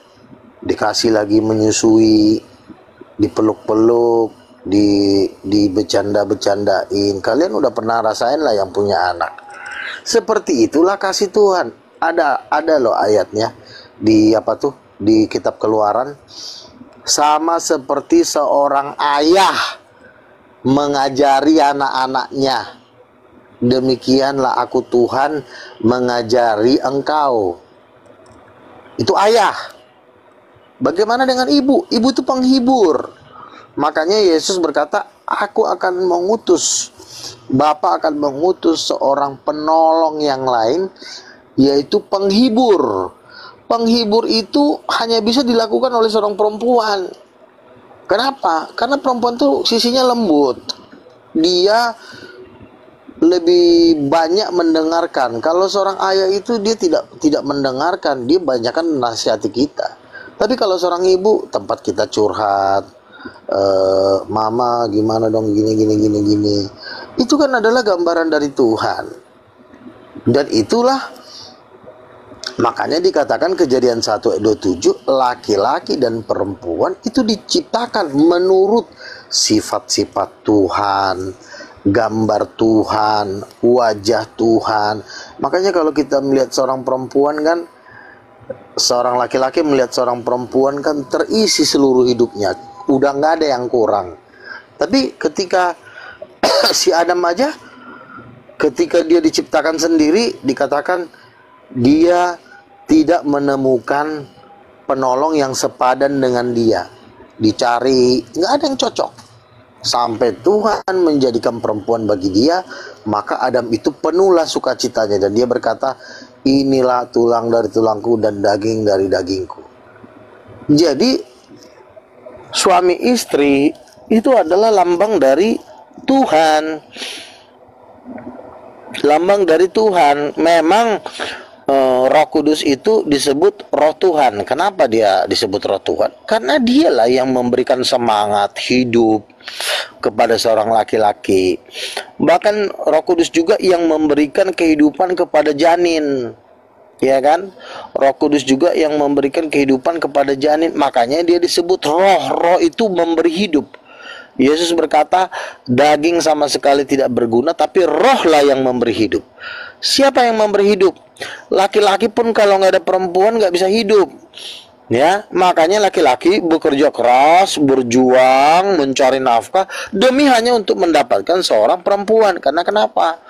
dikasih lagi menyusui, dipeluk-peluk, di bercanda-bercandain. Kalian udah pernah rasain lah yang punya anak. Seperti itulah kasih Tuhan. Ada loh ayatnya di di kitab Keluaran. Sama seperti seorang ayah mengajari anak-anaknya, demikianlah aku Tuhan mengajari engkau. Itu ayah. Bagaimana dengan ibu? Ibu itu penghibur. Makanya Yesus berkata, aku akan mengutus, Bapa akan mengutus seorang penolong yang lain, yaitu penghibur. Penghibur itu hanya bisa dilakukan oleh seorang perempuan. Kenapa? Karena perempuan tuh sisinya lembut. Dia lebih banyak mendengarkan. Kalau seorang ayah itu dia tidak mendengarkan, dia banyakkan nasihati kita. Tapi kalau seorang ibu, tempat kita curhat, mama gimana dong gini. Itu kan adalah gambaran dari Tuhan. Dan itulah makanya dikatakan Kejadian 1 ayat 27, laki-laki dan perempuan itu diciptakan menurut sifat-sifat Tuhan, gambar Tuhan, wajah Tuhan. Makanya kalau kita melihat seorang perempuan kan, seorang laki-laki melihat seorang perempuan kan terisi seluruh hidupnya, udah nggak ada yang kurang. Tapi ketika si Adam aja, ketika dia diciptakan sendiri, dikatakan dia tidak menemukan penolong yang sepadan dengan dia. Dicari, nggak ada yang cocok. Sampai Tuhan menjadikan perempuan bagi dia, maka Adam itu penuhlah sukacitanya. Dan dia berkata, inilah tulang dari tulangku dan daging dari dagingku. Jadi suami istri itu adalah lambang dari Tuhan. Lambang dari Tuhan. Memang Roh Kudus itu disebut Roh Tuhan. Kenapa dia disebut Roh Tuhan? Karena dialah yang memberikan semangat hidup kepada seorang laki-laki. Bahkan Roh Kudus juga yang memberikan kehidupan kepada janin. Ya kan? Roh Kudus juga yang memberikan kehidupan kepada janin. Makanya dia disebut roh. Roh itu memberi hidup. Yesus berkata, daging sama sekali tidak berguna, tapi rohlah yang memberi hidup. Siapa yang memberi hidup? Laki-laki pun kalau nggak ada perempuan nggak bisa hidup. Ya, makanya laki-laki bekerja keras, berjuang, mencari nafkah demi hanya untuk mendapatkan seorang perempuan. Karena kenapa?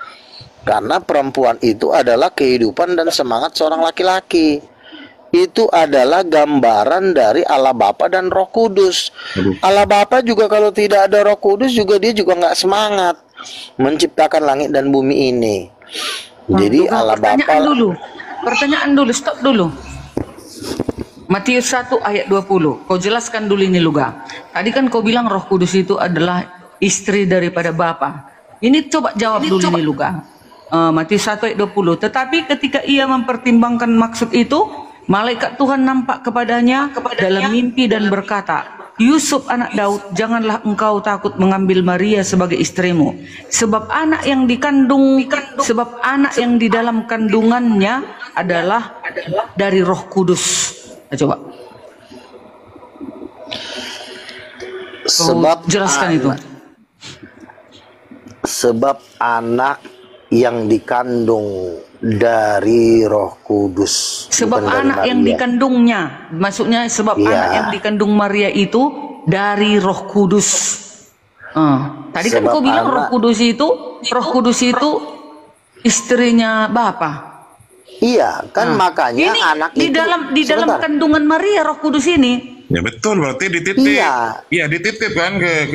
Karena perempuan itu adalah kehidupan dan semangat seorang laki-laki. Itu adalah gambaran dari Allah Bapa dan Roh Kudus. Allah Bapa juga kalau tidak ada Roh Kudus juga dia juga nggak semangat menciptakan langit dan bumi ini. Jadi Allah Bapa. Pertanyaan dulu, stop dulu. Matius 1 ayat 20. Kau jelaskan dulu ini Luga. Tadi kan kau bilang Roh Kudus itu adalah istri daripada Bapa. Ini coba jawab dulu ini Luga. Matius 1 ayat 20. Tetapi ketika ia mempertimbangkan maksud itu, malaikat Tuhan nampak kepadanya dalam mimpi dan berkata, Yusuf anak Daud, janganlah engkau takut mengambil Maria sebagai istrimu, sebab anak yang di dalam kandungannya adalah dari Roh Kudus. Nah, coba. Sebab jelaskan itu. Sebab anak yang dikandung dari Roh Kudus. Sebab anak yang dikandungnya, maksudnya sebab anak yang dikandung Maria itu dari Roh Kudus. Tadi kan kau bilang Roh Kudus itu istrinya Bapa. Iya, kan makanya ini anak di dalam kandungan Maria Roh Kudus ini. Ya betul, berarti dititip. Iya, dititip kan ke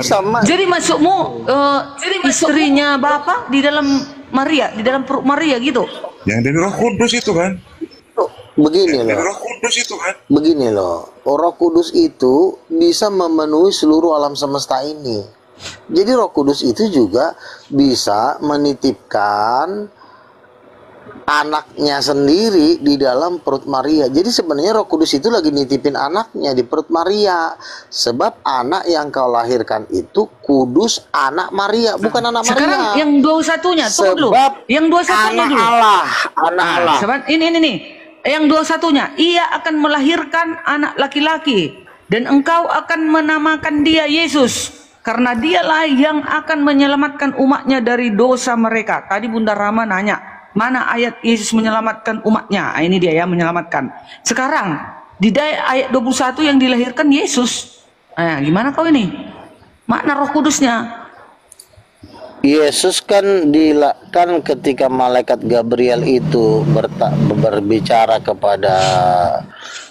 sama. Jadi maksudmu istrinya Bapa di dalam Maria, di dalam perut Maria gitu. Yang dari Roh Kudus itu kan. Begini loh. Roh Kudus itu kan. Begini loh. Roh Kudus itu bisa memenuhi seluruh alam semesta ini. Jadi Roh Kudus itu juga bisa menitipkan anaknya sendiri di dalam perut Maria. Jadi sebenarnya Roh Kudus itu lagi nitipin anaknya di perut Maria. Sebab anak yang kau lahirkan itu kudus anak Maria, bukan anak Maria. Sekarang yang 21-nya tuh dulu. Yang 21-nya dulu. Anak Allah. Sebab ini nih. Yang 21-nya, ia akan melahirkan anak laki-laki dan engkau akan menamakan dia Yesus, karena dialah yang akan menyelamatkan umatnya dari dosa mereka. Tadi Bunda Rama nanya, mana ayat Yesus menyelamatkan umatnya? Ini dia ya, menyelamatkan. Sekarang di ayat 21 yang dilahirkan Yesus. Gimana kau ini? Makna Roh Kudusnya? Yesus kan ketika malaikat Gabriel itu berbicara kepada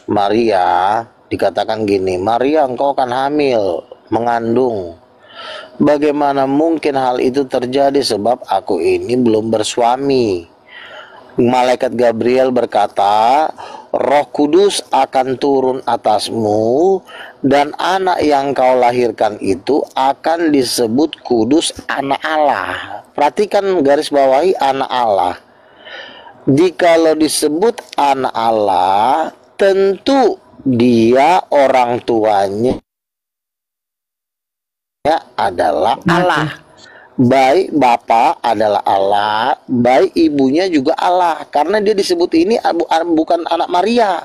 Maria, dikatakan gini, Maria engkau akan hamil, mengandung. Bagaimana mungkin hal itu terjadi sebab aku ini belum bersuami. Malaikat Gabriel berkata, Roh Kudus akan turun atasmu dan anak yang kau lahirkan itu akan disebut kudus, anak Allah. Perhatikan garis bawahi anak Allah. Jikalau disebut anak Allah, tentu dia orang tuanya adalah Allah. Baik bapak adalah Allah, baik ibunya juga Allah. Karena dia disebut ini bukan anak Maria,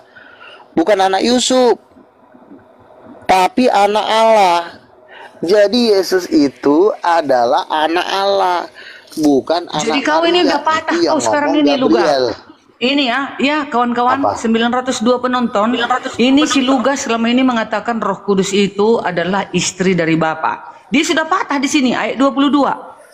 bukan anak Yusuf, tapi anak Allah. Jadi Yesus itu adalah anak Allah, bukan anak Maria. Jadi kau ini udah patah kau sekarang ini Luga. Ini ya kawan-kawan 902 penonton. Ini si Luga selama ini mengatakan Roh Kudus itu adalah istri dari Bapa. Dia sudah patah di sini ayat 22.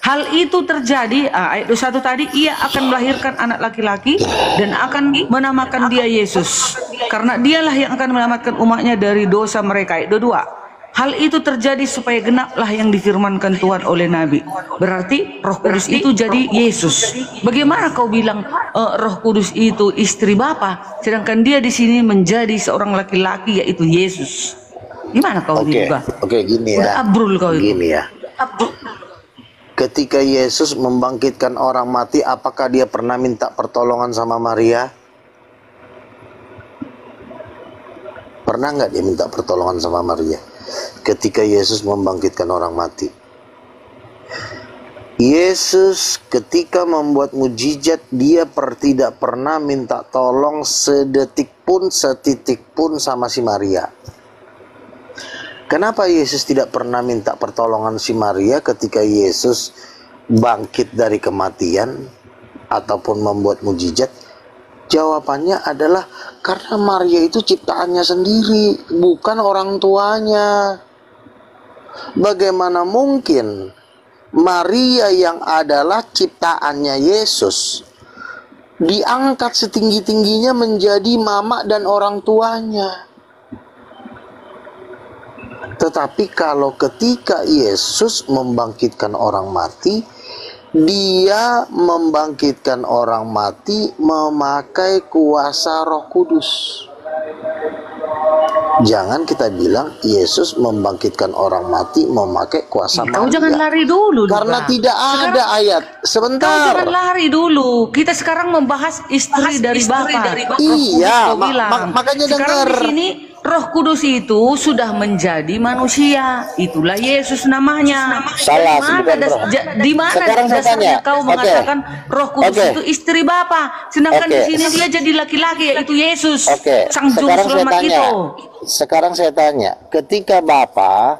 Hal itu terjadi ayat 21 tadi, ia akan melahirkan anak laki-laki dan akan menamakan dia Yesus. Karena dialah yang akan menyelamatkan umatnya dari dosa mereka. Ayat 22. Hal itu terjadi supaya genaplah yang difirmankan Tuhan oleh Nabi. Berarti Roh Kudus itu jadi Yesus. Bagaimana kau bilang Roh Kudus itu istri Bapa, sedangkan dia di sini menjadi seorang laki-laki yaitu Yesus? Gimana kau juga? Oke, gini ya. Udah abrul kau itu. Gini ya. Ketika Yesus membangkitkan orang mati, apakah dia pernah minta pertolongan sama Maria? Pernah nggak dia minta pertolongan sama Maria? Ketika Yesus membangkitkan orang mati, Yesus ketika membuat mujizat, dia tidak pernah minta tolong sedetik pun, setitik pun sama si Maria. Kenapa Yesus tidak pernah minta pertolongan si Maria ketika Yesus bangkit dari kematian ataupun membuat mujizat? Jawabannya adalah karena Maria itu ciptaannya sendiri, bukan orang tuanya. Bagaimana mungkin Maria yang adalah ciptaannya Yesus diangkat setinggi-tingginya menjadi mama dan orang tuanya? Tetapi kalau ketika Yesus membangkitkan orang mati, dia membangkitkan orang mati memakai kuasa Roh Kudus. Jangan kita bilang Yesus membangkitkan orang mati memakai kuasa Maria. Kau jangan lari dulu. Karena tidak ada ayat. Sebentar. Kau jangan lari dulu. Kita sekarang membahas istri dari Bapa. Iya, makanya dengar. Sekarang di sini Roh Kudus itu sudah menjadi manusia. Itulah Yesus namanya. Salah. Di mana dasarnya kau mengatakan Roh Kudus itu istri Bapa, sedangkan di sini dia jadi laki-laki, yaitu Yesus, Sang Juru Selamat itu. Sekarang saya tanya, ketika Bapa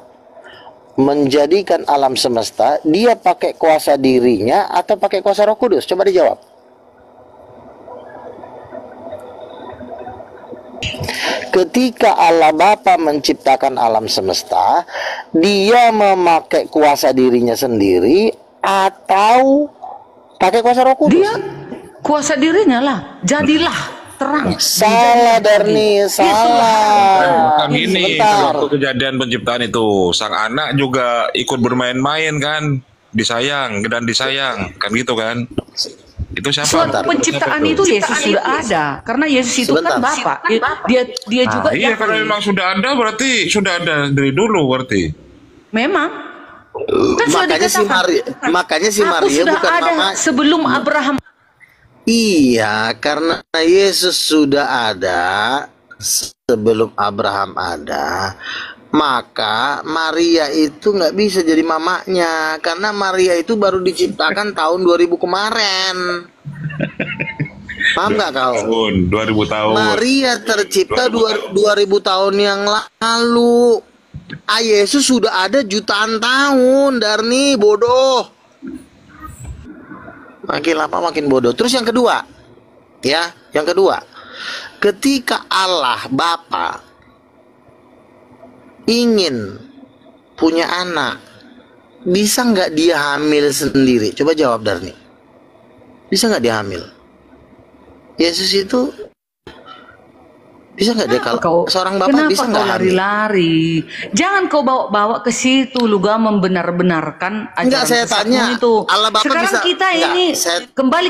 menjadikan alam semesta, dia pakai kuasa dirinya atau pakai kuasa Roh Kudus? Coba dijawab. Ketika Allah Bapa menciptakan alam semesta, dia memakai kuasa dirinya sendiri atau pakai kuasa Roh Kudus? Dia kuasa dirinya lah, jadilah terang. Salah Darni, salah. Ini waktu kejadian penciptaan itu, sang anak juga ikut bermain-main kan, disayang dan disayang, kan gitu kan? Itu siapa? Suatu penciptaan itu Yesus sudah ada, karena Yesus itu kan Bapa. Dia juga. Iya, kalau memang sudah ada berarti sudah ada dari dulu berarti. Memang. Kan Makanya si Maria sudah bukan ada mama sebelum Abraham. Iya, karena Yesus sudah ada sebelum Abraham ada, maka Maria itu nggak bisa jadi mamanya, karena Maria itu baru diciptakan tahun 2000 kemarin. Paham nggak kau? 2000 tahun. Maria tercipta 2000 tahun yang lalu. Yesus sudah ada jutaan tahun, Darni, bodoh. Makin lama makin bodoh. Terus yang kedua, ya, yang kedua, ketika Allah Bapa ingin punya anak, bisa nggak dia hamil sendiri? Coba jawab Darni. Bisa nggak dia hamil? Yesus itu Bisa nggak dia kalau seorang bapak Kenapa bisa kau nggak hamil? lari-lari? Jangan kau bawa-bawa ke situ, Luga membenar-benarkan ajaran Enggak, saya sesatmu tanya. itu. Allah Bapak Sekarang bisa- kita enggak, ini saya- kembali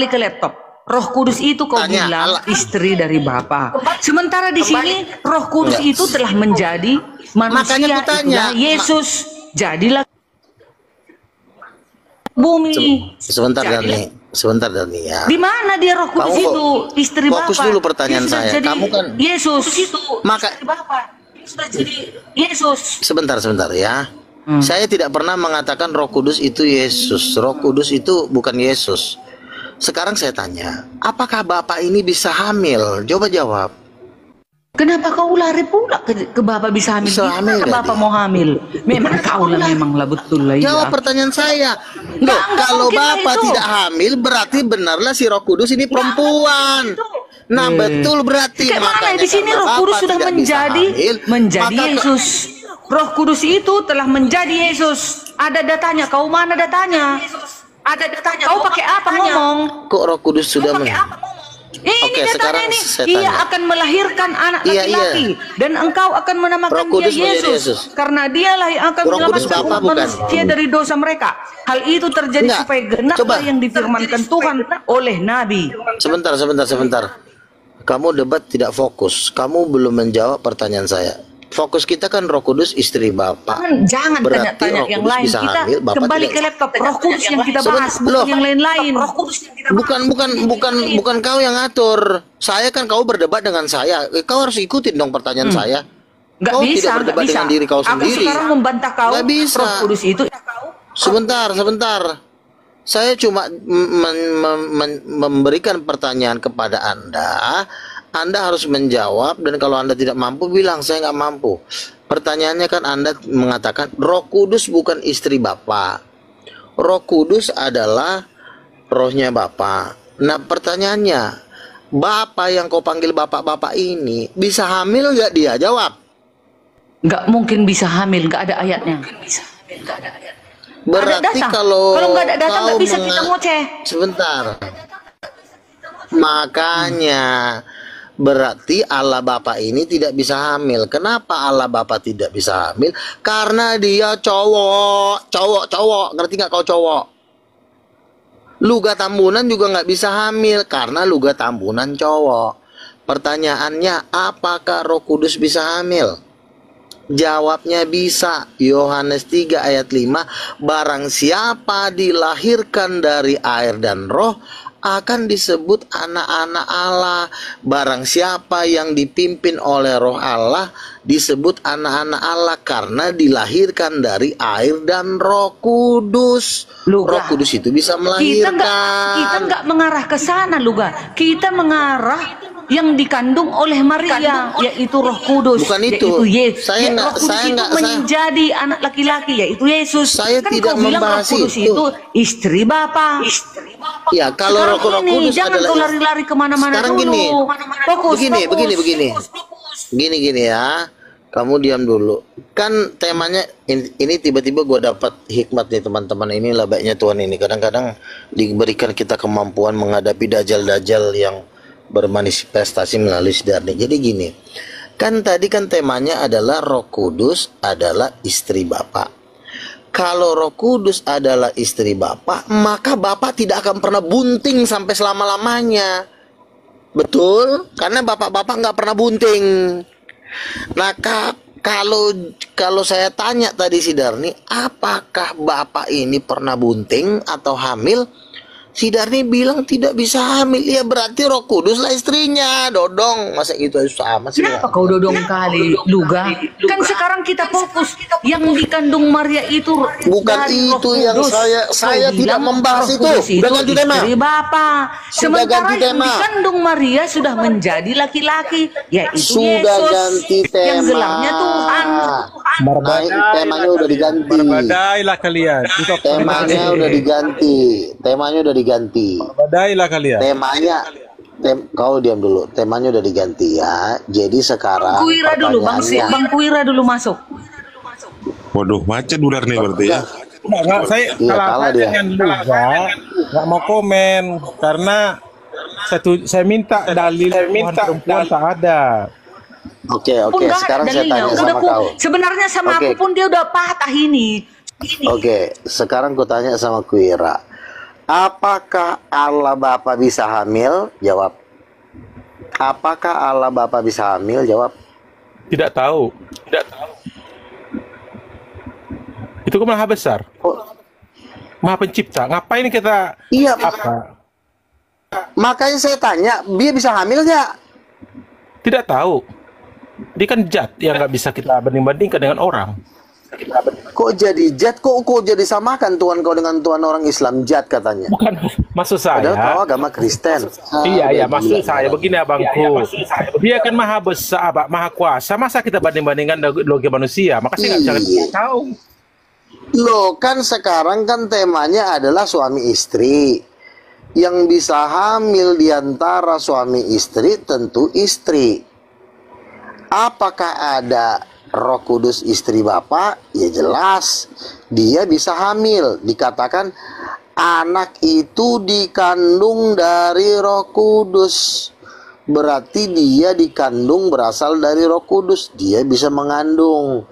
ke laptop. Roh Kudus itu kau Tanya, bilang Allah- istri dari Bapa. Sementara di sini Roh Kudus Enggak. itu telah menjadi manusia. Makanya ku tanya, itulah Yesus jadilah bumi. Sebentar Jadilah- Dani ya. Di mana dia Roh Kudus Kamu itu istri fokus Bapa? dulu pertanyaan Dia sudah saya. jadi Kamu kan Yesus maka istri Bapa. Sudah jadi Yesus. sebentar ya. Saya tidak pernah mengatakan Roh Kudus itu Yesus. Roh Kudus itu bukan Yesus. Sekarang saya tanya, apakah Bapak ini bisa hamil? Coba jawab. Kenapa kau lari pula ke Bapak bisa hamil? Bisa hamil Gimana nggak Bapak dia? mau hamil? Memang kau lah memanglah betul lah. Jawab Iya. pertanyaan saya. Loh, Enggak kalau mungkin Bapak itu. tidak hamil berarti benarlah si Roh Kudus ini perempuan. Nah, betul berarti. Kayak mana Makanya di sini karena Roh Kudus Bapak sudah tidak bisa hamil, menjadi maka- Yesus. Roh Kudus itu telah menjadi Yesus. Ada datanya. Kau mana datanya? Ada datanya. Kau pakai apa ngomong? Kok Roh Kudus sudah Ini Oke, sekarang datanya ini. saya Ia tanya. akan melahirkan anak Iya, laki-laki dan engkau akan menamakan Roh Kudus dia menjadi Yesus, Yesus. karena dialah yang akan Roh Kudus menyelamatkan Bapa umat bukan? manusia dari dosa mereka. Hal itu terjadi Enggak. supaya genaplah yang difirmankan Tuhan oleh Nabi. Sebentar. Kamu debat tidak fokus. Kamu belum menjawab pertanyaan saya. Fokus kita kan Roh Kudus istri Bapak. Jangan Berarti tanya-tanya Roh yang Kudus lain. bisa Kita hamil, Bapak kembali tidak. ke laptop. Roh Kudus yang kita bahas, Loh. bukan yang lain-lain. Bukan kau yang ngatur. Saya kan kau berdebat dengan saya. Kau harus ikutin dong pertanyaan saya. Nggak Kau bisa, tidak berdebat nggak bisa. dengan diri kau Aku sendiri. sekarang membantah kau. Nggak bisa. Roh Kudus itu. Sebentar. Saya cuma memberikan pertanyaan kepada Anda. Anda harus menjawab, dan kalau Anda tidak mampu bilang saya nggak mampu. Pertanyaannya kan Anda mengatakan Roh Kudus bukan istri Bapak. Roh Kudus adalah rohnya Bapak. Nah pertanyaannya, Bapak yang kau panggil Bapak-Bapak ini bisa hamil nggak dia? Jawab. Nggak mungkin bisa hamil, nggak ada ayatnya. Berarti data. kalau nggak ada data nggak kau bisa kita ngoceh. Sebentar. Makanya berarti Allah Bapa ini tidak bisa hamil. Kenapa Allah Bapa tidak bisa hamil? Karena dia cowok. Ngerti nggak kau cowok? Luga Tambunan juga nggak bisa hamil karena Luga Tambunan cowok. Pertanyaannya, apakah Roh Kudus bisa hamil? Jawabnya bisa. Yohanes 3 ayat 5, barang siapa dilahirkan dari air dan roh akan disebut anak-anak Allah. Barang siapa yang dipimpin oleh roh Allah disebut anak-anak Allah karena dilahirkan dari air dan Roh Kudus. Roh Kudus itu bisa melahirkan. Kita nggak mengarah ke sana, Luga. Kita mengarah yang dikandung oleh Maria, yaitu Roh Kudus. Bukan itu. Yaitu Yesus. Saya nggak- Roh Kudus saya itu nggak- saya- menjadi anak laki-laki, yaitu Yesus. Saya kan tidak kau bilang Roh membahas Kudus itu istri Bapa. Ya, kalau Roh Kudus jangan adalah kau lari-lari kemana-mana sekarang dulu. gini. Fokus, Begini ya. Kamu diam dulu. Kan temanya ini tiba-tiba gue dapat hikmat nih teman-teman. Inilah baiknya Tuhan ini. Kadang-kadang diberikan kita kemampuan menghadapi dajjal-dajjal yang bermanifestasi melalui Sidarni. Jadi gini. Kan tadi kan temanya adalah Roh Kudus adalah istri Bapak. Kalau Roh Kudus adalah istri Bapak, maka Bapak tidak akan pernah bunting sampai selama-lamanya. Betul? Karena Bapak-bapak nggak pernah bunting. Nah, kalau saya tanya tadi Sidarni, apakah Bapak ini pernah bunting atau hamil? Sidarni bilang tidak bisa hamil. Ya berarti Roh Kudus lah istrinya. Dodong, masa gitu sama sih? Kenapa kau dodong kali, Luga? Kan sekarang kita fokus yang dikandung Maria itu bukan dari Roh itu yang Kudus. saya Kau tidak bilang membahas Roh itu. Kudus Sudah ganti tema. istri Bapa. Sudah Sementara ganti yang tema. dikandung Maria sudah menjadi laki-laki, yaitu Sudah Yesus. ganti tema. Yang gelarnya Tuhan. Nah, temanya udah diganti. Berbadailah kalian. Temanya udah diganti. Temanya udah diganti. Berbadailah kalian. Temanya kau diam dulu. Temanya udah diganti ya. Jadi sekarang Kuira dulu, pertanyaannya- Bang Kuira dulu masuk. Waduh, macet ular nih berarti ya. Nggak, saya Iya, kalau kalah saya dia. dengan Luga nggak mau komen karena Saya minta dalil Tuhan perempuan tak ada. Oke, Pun nggak ada sekarang saya dalilnya. tanya Udah sama kau. sebenarnya sama Oke. aku pun dia udah patah ini. Oke, sekarang ku tanya sama Kuira. Apakah Allah Bapa bisa hamil? Jawab. Apakah Allah Bapa bisa hamil? Jawab. Tidak tahu. Itu kan maha besar. Maha pencipta. Ngapain kita Iya. apa? Makanya saya tanya, dia bisa hamil nggak? Tidak tahu. Dia kan zat yang nggak bisa kita banding-bandingkan dengan orang. Kok jadi jat? Kok jadi samakan Tuhan kau dengan Tuhan orang Islam jat katanya? Bukan, maksud Padahal kau saya. agama Kristen. Iya, udah maksud gila, saya gila. begini abangku. Dia kan maha besar, maha kuasa. Masa kita banding-bandingkan logika manusia? Maka saya nggak bisa tahu. Loh, kan sekarang kan temanya adalah suami istri. Yang bisa hamil di antara suami istri tentu istri. Apakah ada Roh Kudus istri Bapak? Ya jelas, dia bisa hamil. Dikatakan anak itu dikandung dari Roh Kudus. Berarti dia dikandung berasal dari Roh Kudus. Dia bisa mengandung.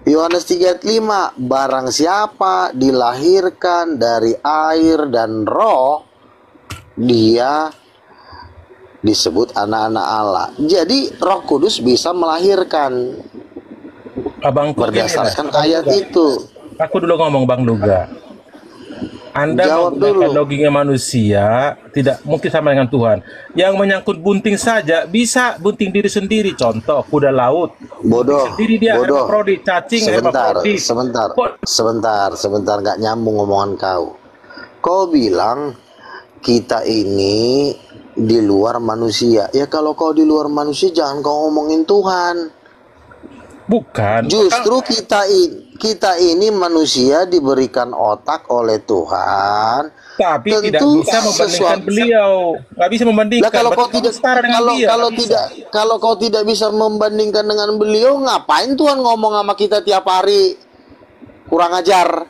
Yohanes 3:5, barang siapa dilahirkan dari air dan roh, dia disebut anak-anak Allah. Jadi Roh Kudus bisa melahirkan. Abangku, berdasarkan gini, ayat itu. Aku dulu ngomong Bang Duga. Anda Jawab menggunakan logika manusia tidak mungkin sama dengan Tuhan. Yang menyangkut bunting saja bisa bunting diri sendiri. Contoh kuda laut. Bodoh, Sendiri dia bodoh. hermafrodit, cacing hermafrodit. Sebentar, nggak nyambung omongan kau. Kau bilang kita ini di luar manusia. Ya kalau kau di luar manusia jangan kau ngomongin Tuhan. Bukan. Justru kita ini manusia diberikan otak oleh Tuhan. Tapi Tentu tidak bisa membandingkan beliau. Nggak bisa membandingkan. Lah kalau kau Berarti tidak setara dengan dia. kalau kau tidak bisa membandingkan dengan beliau, ngapain Tuhan ngomong sama kita tiap hari? Kurang ajar.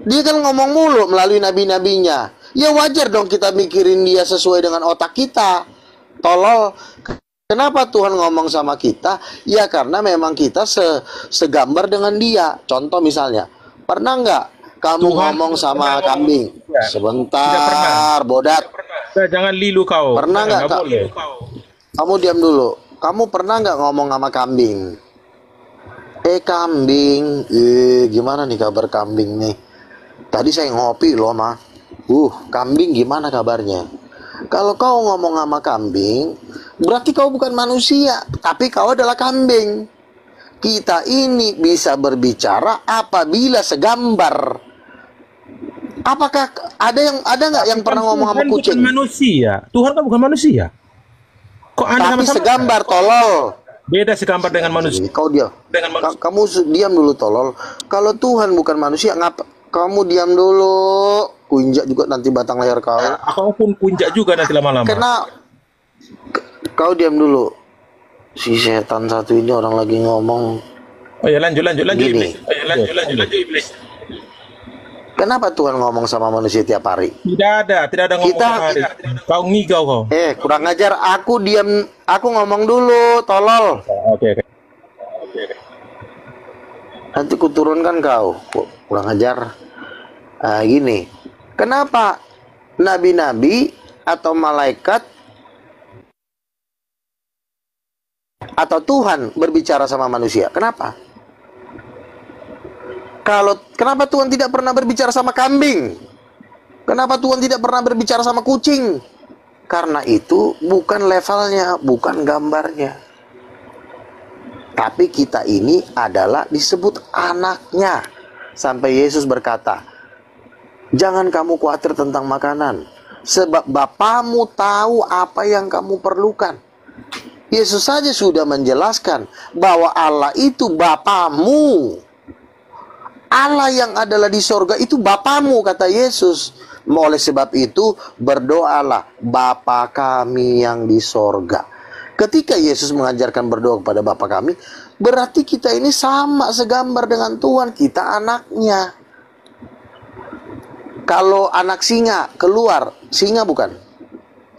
Dia kan ngomong mulu melalui nabi-nabinya. Ya wajar dong kita mikirin dia sesuai dengan otak kita. Tolol. Kenapa Tuhan ngomong sama kita? Ya karena memang kita segambar dengan dia. Contoh misalnya, pernah nggak kamu ngomong sama kambing? Sebentar, bodat. Jangan lilu kau. Pernah nggak Kak? boleh. Kamu diam dulu. Kamu pernah nggak ngomong sama kambing? Kambing, gimana nih kabar kambing nih? Tadi saya ngopi loh, mah. Kambing gimana kabarnya? Kalau kau ngomong sama kambing, berarti kau bukan manusia, tapi kau adalah kambing. Kita ini bisa berbicara apabila segambar. Apakah ada nggak yang pernah ngomong sama kucing? Bukan manusia. Tuhan kan bukan manusia. Kok Anda Tapi sama-sama segambar, tolol. Beda segambar dengan manusia. Kau diam. Kamu diam dulu, tolol. Kalau Tuhan bukan manusia, kamu diam dulu. Kuinjak juga nanti batang leher kau. Aku pun punjak juga nanti lama-lama. Karena kau diam dulu. Si setan satu ini orang lagi ngomong. Oh ya, lanjut Gini. Iblis. Oh ya, lanjut Iblis. Kenapa Tuhan ngomong sama manusia tiap hari? Tidak ada ngomong hari. Kau ngigau kau. Kurang ajar. Aku ngomong dulu, tolol. Oke. Nanti kuturunkan kau. Kurang ajar. Gini. Kenapa nabi-nabi atau malaikat atau Tuhan berbicara sama manusia? Kenapa? Kenapa Tuhan tidak pernah berbicara sama kambing? Kenapa Tuhan tidak pernah berbicara sama kucing? Karena itu bukan levelnya, bukan gambarnya. Tapi kita ini adalah disebut anaknya. Sampai Yesus berkata, jangan kamu khawatir tentang makanan, sebab Bapamu tahu apa yang kamu perlukan. Yesus saja sudah menjelaskan bahwa Allah itu Bapamu. Allah yang adalah di sorga itu Bapamu, kata Yesus. Oleh sebab itu berdoalah, Bapa kami yang di sorga. Ketika Yesus mengajarkan berdoa kepada Bapa kami, berarti kita ini sama segambar dengan Tuhan. Kita anaknya. Kalau anak singa keluar, singa bukan?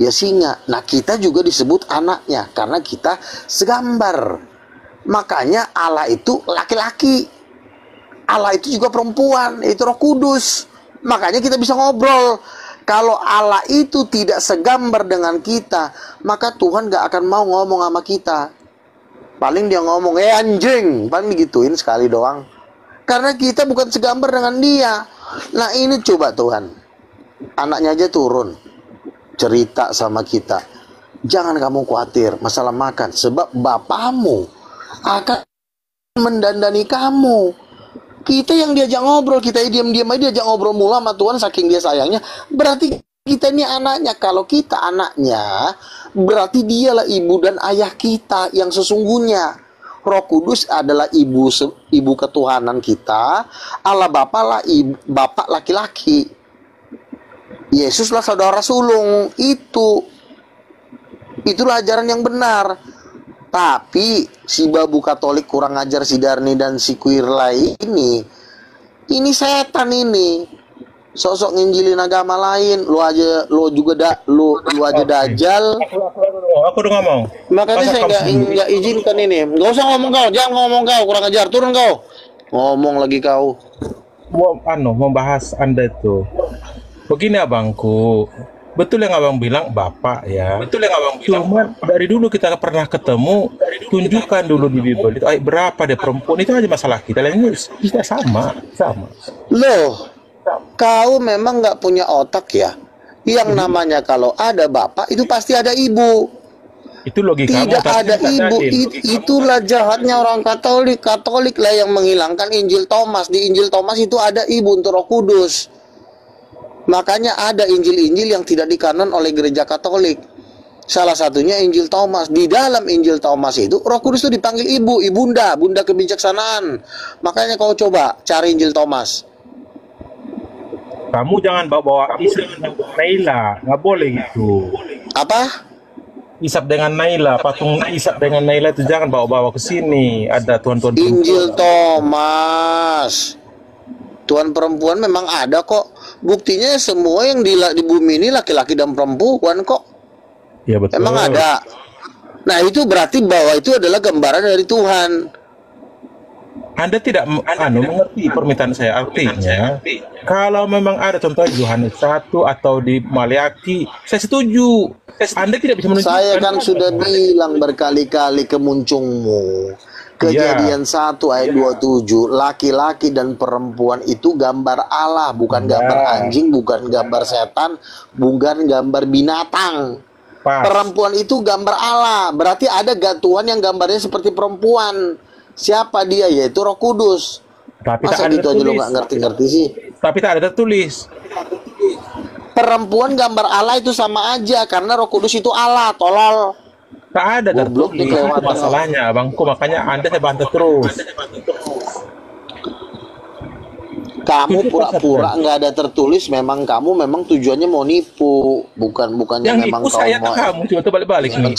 ya singa. Nah, kita juga disebut anaknya karena kita segambar. Makanya Allah itu laki-laki, Allah itu juga perempuan, itu Roh Kudus. Makanya kita bisa ngobrol. Kalau Allah itu tidak segambar dengan kita, maka Tuhan gak akan mau ngomong sama kita. Paling dia ngomong, anjing, paling digituin sekali doang. Karena kita bukan segambar dengan dia. Nah, ini coba Tuhan, anaknya aja turun cerita sama kita, jangan kamu khawatir masalah makan, sebab bapamu akan mendandani kamu. Kita yang diajak ngobrol, kita diam-diam aja diajak ngobrol mula sama Tuhan, saking dia sayangnya. Berarti kita ini anaknya. Kalau kita anaknya, berarti dialah ibu dan ayah kita yang sesungguhnya. Roh Kudus adalah ibu ketuhanan kita. Allah Bapa lah bapak laki-laki. Yesuslah saudara sulung. Itulah ajaran yang benar. Tapi si babu Katolik kurang ajar, si Darni dan si Queerlay ini setan ini. Sosok nginjilin agama lain. Lu aja dajal. Aku udah ngomong. Makanya saya nggak izinkan ini. Nggak usah ngomong kau, jangan ngomong kau, kurang ajar, turun kau. Ngomong lagi kau. Membahas Anda itu. Begini abangku. Betul yang abang bilang bapak ya. Betul yang abang bilang. Cuma dari dulu kita pernah ketemu, tunjukkan dulu di Bible itu berapa deh perempuan, itu aja masalah kita. Lainnya kita sama. Loh, kau memang nggak punya otak ya. Yang namanya kalau ada bapak itu pasti ada ibu. Itu logika. Tidak ada ibu. Itulah jahatnya orang Katolik. Katolik lah yang menghilangkan Injil Thomas. Di Injil Thomas itu ada ibu untuk Roh Kudus. Makanya ada Injil-Injil yang tidak dikanon oleh gereja Katolik. Salah satunya Injil Thomas. Di dalam Injil Thomas itu Roh Kudus itu dipanggil ibu, ibunda, bunda kebijaksanaan. Makanya kau coba cari Injil Thomas. Kamu jangan bawa isap dengan Naila, nggak boleh gitu. Apa? Isap dengan Naila, patung isap dengan Naila itu jangan bawa-bawa ke sini. Ada tuan-tuan Injil Thomas. Tuan perempuan memang ada kok. Buktinya semua yang di bumi ini laki-laki dan perempuan kok. Ya betul. Emang ada. Nah itu berarti bahwa itu adalah gambaran dari Tuhan. Anda tidak mengerti permintaan saya. Artinya kalau memang ada contoh Yohanes 1 atau di Maliaki, saya setuju. Anda tidak bisa menunjukkan. Saya kan sudah bilang berkali-kali ke muncungmu. Kejadian 1 ayat 27, laki-laki dan perempuan itu gambar Allah, bukan gambar anjing, bukan gambar setan, bukan gambar binatang. Perempuan itu gambar Allah, berarti ada Tuhan yang gambarnya seperti perempuan. Siapa dia? Yaitu Roh Kudus. Tapi masa gitu aja lo nggak ngerti-ngerti sih? Tapi tak ada tertulis. Perempuan gambar Allah itu sama aja, karena Roh Kudus itu Allah, tolol. Tak ada tertulis, itu masalahnya abangku, makanya Anda saya bantah terus. Kamu pura-pura nggak ada tertulis, memang kamu memang tujuannya mau nipu, bukannya yang memang nipu kau saya mau. Kamu coba balik-balik nih.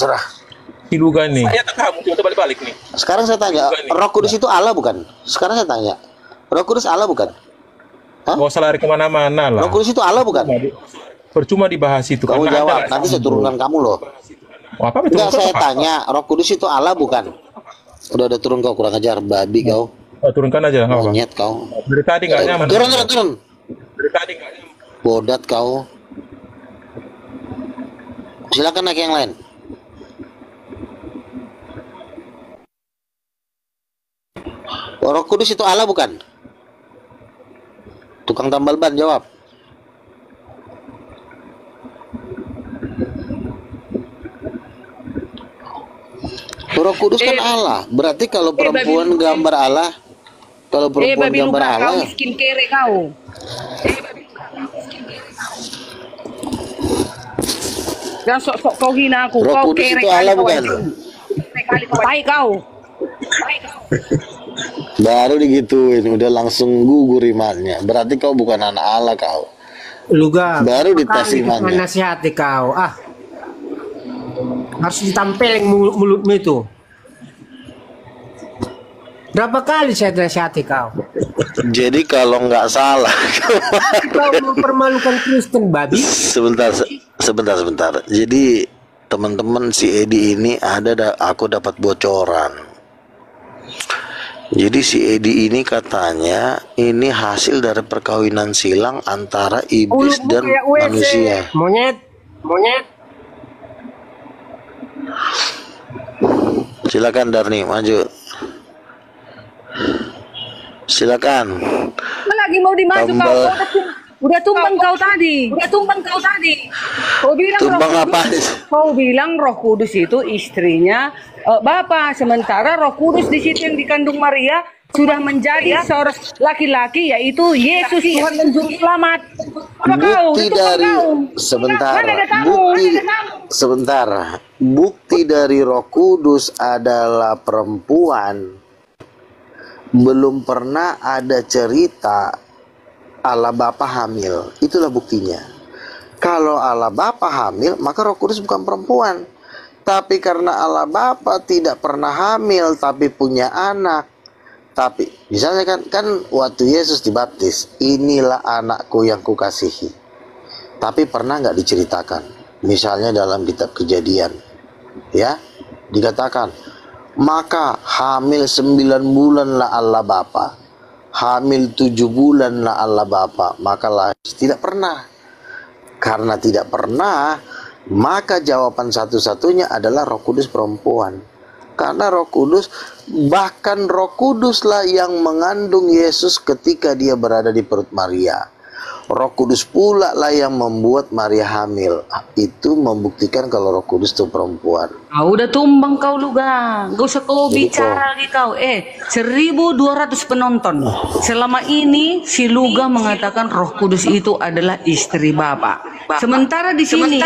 Silugan nih. Saya kamu coba balik-balik nih. Sekarang saya tanya, Roh Kudus itu Allah bukan? Sekarang saya tanya, Roh Kudus Allah bukan? Gak usah lari kemana-mana lah. Roh Kudus itu Allah bukan? Percuma dibahas itu. Kamu jawab, nanti saya turunkan kamu loh. Enggak, saya tanya, Roh Kudus itu Allah bukan? Udah turun kau, kurang ajar, babi kau. Turunkan aja, nggak apa-apa. Monyet kau. Dari tadi nggak nyaman. Turun. Dari tadi nggak nyaman. Bodat kau. Silakan naik yang lain. Roh Kudus itu Allah bukan? Tukang tambal ban jawab. Roh Kudus kan Allah. Berarti kalau perempuan gambar Allah, kalau perempuan gambar Allah. Kau miskin kere kau. Jangan sok-sok kau hina aku. Roh Kau Kudus kere itu Allah bukan? Baik kau. Baru digituin, udah langsung gugur imannya. Berarti kau bukan anak Allah kau. Luga. Baru dites imannya. Nasihati kau. Harus ditampilin mulutmu itu. Berapa kali saya nasihati kau? Jadi kalau nggak salah, kau mempermalukan Kristen, babi. Sebentar. Jadi teman-teman, si Edi ini aku dapat bocoran. Jadi si Edi ini katanya ini hasil dari perkawinan silang antara iblis dan manusia. Monyet. Silakan Darni, maju. Silakan. Lagi mau dimaju kau. Udah tumbang kau tadi. Kau bilang Roh Kudus itu istrinya Bapa, sementara Roh Kudus di situ yang dikandung Maria sudah menjadi seorang laki-laki, yaitu Yesus Tuhan dan Juru Selamat. Bukti dari Roh Kudus adalah perempuan. Belum pernah ada cerita Allah Bapa hamil. Itulah buktinya. Kalau Allah Bapa hamil, maka Roh Kudus bukan perempuan. Tapi karena Allah Bapa tidak pernah hamil tapi punya anak. Tapi misalnya kan waktu Yesus dibaptis, inilah anakku yang kukasihi. Tapi pernah nggak diceritakan? Misalnya dalam kitab Kejadian, ya, dikatakan, maka hamil 9 bulanlah Allah Bapa, hamil 7 bulanlah Allah Bapa, maka lahir. Tidak pernah. Karena tidak pernah, maka jawaban satu-satunya adalah Roh Kudus perempuan. Karena Roh Kudus, bahkan Roh Kuduslah yang mengandung Yesus ketika dia berada di perut Maria. Roh Kudus pula lah yang membuat Maria hamil. Itu membuktikan kalau Roh Kudus itu perempuan. Udah tumbang kau Luga. Gak usah kau bicara lagi kau. 1.200 penonton. Selama ini si Luga mengatakan Roh Kudus itu adalah istri Bapa. Sementara di sini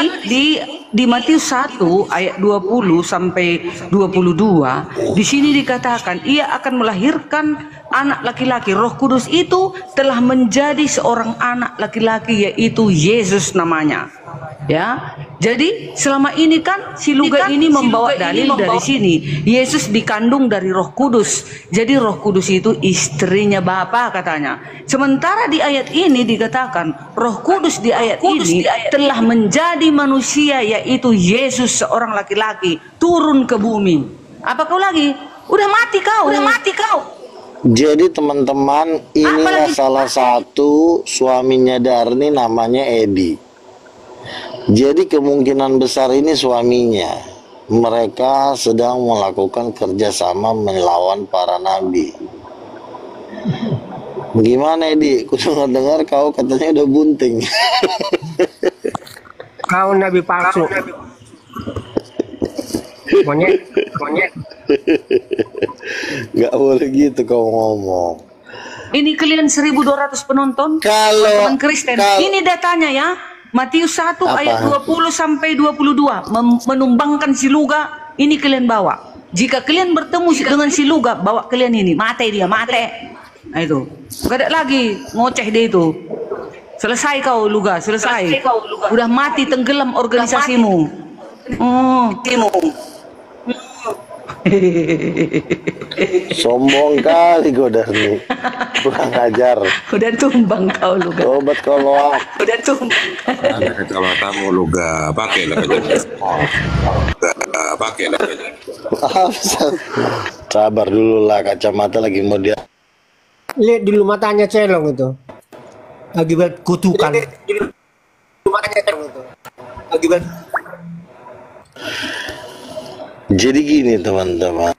di Matius 1 ayat 20 sampai 22, di sini dikatakan ia akan melahirkan anak laki-laki. Roh Kudus itu telah menjadi seorang anak laki-laki, yaitu Yesus namanya. Ya, jadi selama ini kan si Luga ini membawa dalil dari sini. Yesus dikandung dari Roh Kudus. Jadi Roh Kudus itu istrinya Bapa katanya. Sementara di ayat ini dikatakan Roh Kudus di ayat ini telah menjadi manusia, yaitu Yesus seorang laki-laki turun ke bumi. Apa kau lagi? Udah mati kau. Jadi teman-teman, inilah salah satu suaminya Darni, namanya Edi. Jadi kemungkinan besar ini suaminya. Mereka sedang melakukan kerjasama melawan para nabi. Gimana Edi? Ku dengar kau katanya udah bunting. Kau nabi palsu. Monyet. Gak boleh gitu kau ngomong. Ini kalian 1.200 penonton. Kalau teman Kristen, ini datanya ya. Matius 1 ayat 20 sampai 22 menumbangkan si Luga. Ini kalian bawa. Jika kalian bertemu dengan si Luga, bawa kalian ini, mate dia, mate. Nah itu, gak ada lagi ngoceh dia itu. Selesai kau Luga, selesai. Udah mati, tenggelam organisasimu. Sombong kali kau Darni, kurang ajar. Udah tumbang kau Luga. Tobat kau loak. Udah tumbang. Ada kacamatamu Luga, pakailah kacamata. Sabar dulu lah, kacamata lagi mau dia. Lihat dulu matanya celong itu. Lagi buat kutukan. Matanya celong itu. Lagi buat. Jadi gini teman-teman,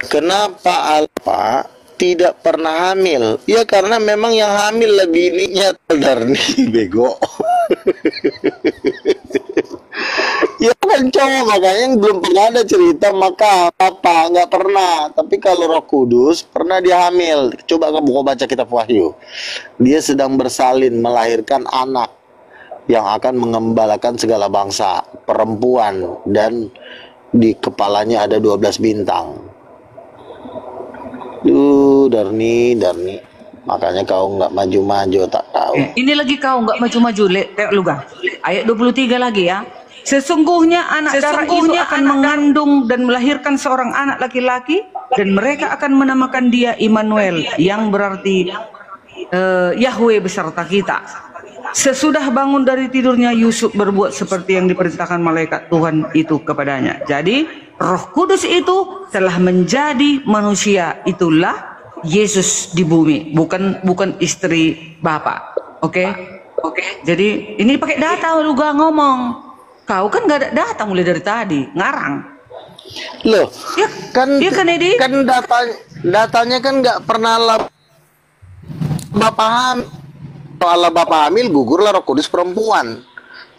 kenapa Alfa tidak pernah hamil? Ya karena memang yang hamil lebih ininya Darni, bego. Ya kan cowok, makanya yang belum pernah ada cerita maka apa nggak pernah. Tapi kalau Roh Kudus pernah dia hamil. Coba kamu baca kitab Wahyu, dia sedang bersalin melahirkan anak yang akan mengembalakan segala bangsa, perempuan, dan di kepalanya ada 12 bintang. Darni, makanya kau nggak maju-maju, tak tahu. Ini lagi kau nggak maju-maju, Luga. Ayat 23 lagi ya. Sesungguhnya anak darah itu akan mengandung dan melahirkan seorang anak laki-laki, dan mereka akan menamakan dia Immanuel, yang berarti Yahweh beserta kita. Sesudah bangun dari tidurnya, Yusuf berbuat seperti yang diperintahkan malaikat Tuhan itu kepadanya. Jadi Roh Kudus itu telah menjadi manusia, itulah Yesus di bumi, bukan istri Bapak. Oke. Jadi ini pakai data lu gak ngomong. Kau kan gak ada data mulai dari tadi, ngarang. Loh, kan Edi? Kan datanya kan nggak pernah Bapak hamil. Kalau Bapak hamil, gugurlah Roh Kudus perempuan.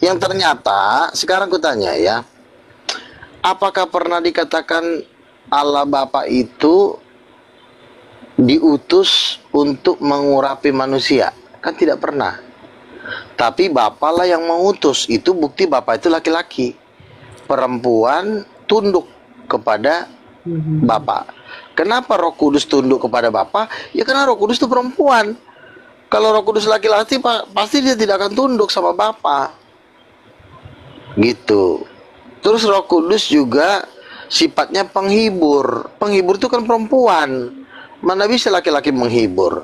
Yang ternyata sekarang kutanya ya, apakah pernah dikatakan Allah Bapa itu diutus untuk mengurapi manusia? Kan tidak pernah. Tapi Bapa lah yang mengutus. Itu bukti Bapa itu laki-laki. Perempuan tunduk kepada Bapa. Kenapa Roh Kudus tunduk kepada Bapa? Ya karena Roh Kudus itu perempuan. Kalau Roh Kudus laki-laki, pasti dia tidak akan tunduk sama Bapa. Gitu. Terus Roh Kudus juga sifatnya penghibur. Penghibur itu kan perempuan. Mana bisa laki-laki menghibur?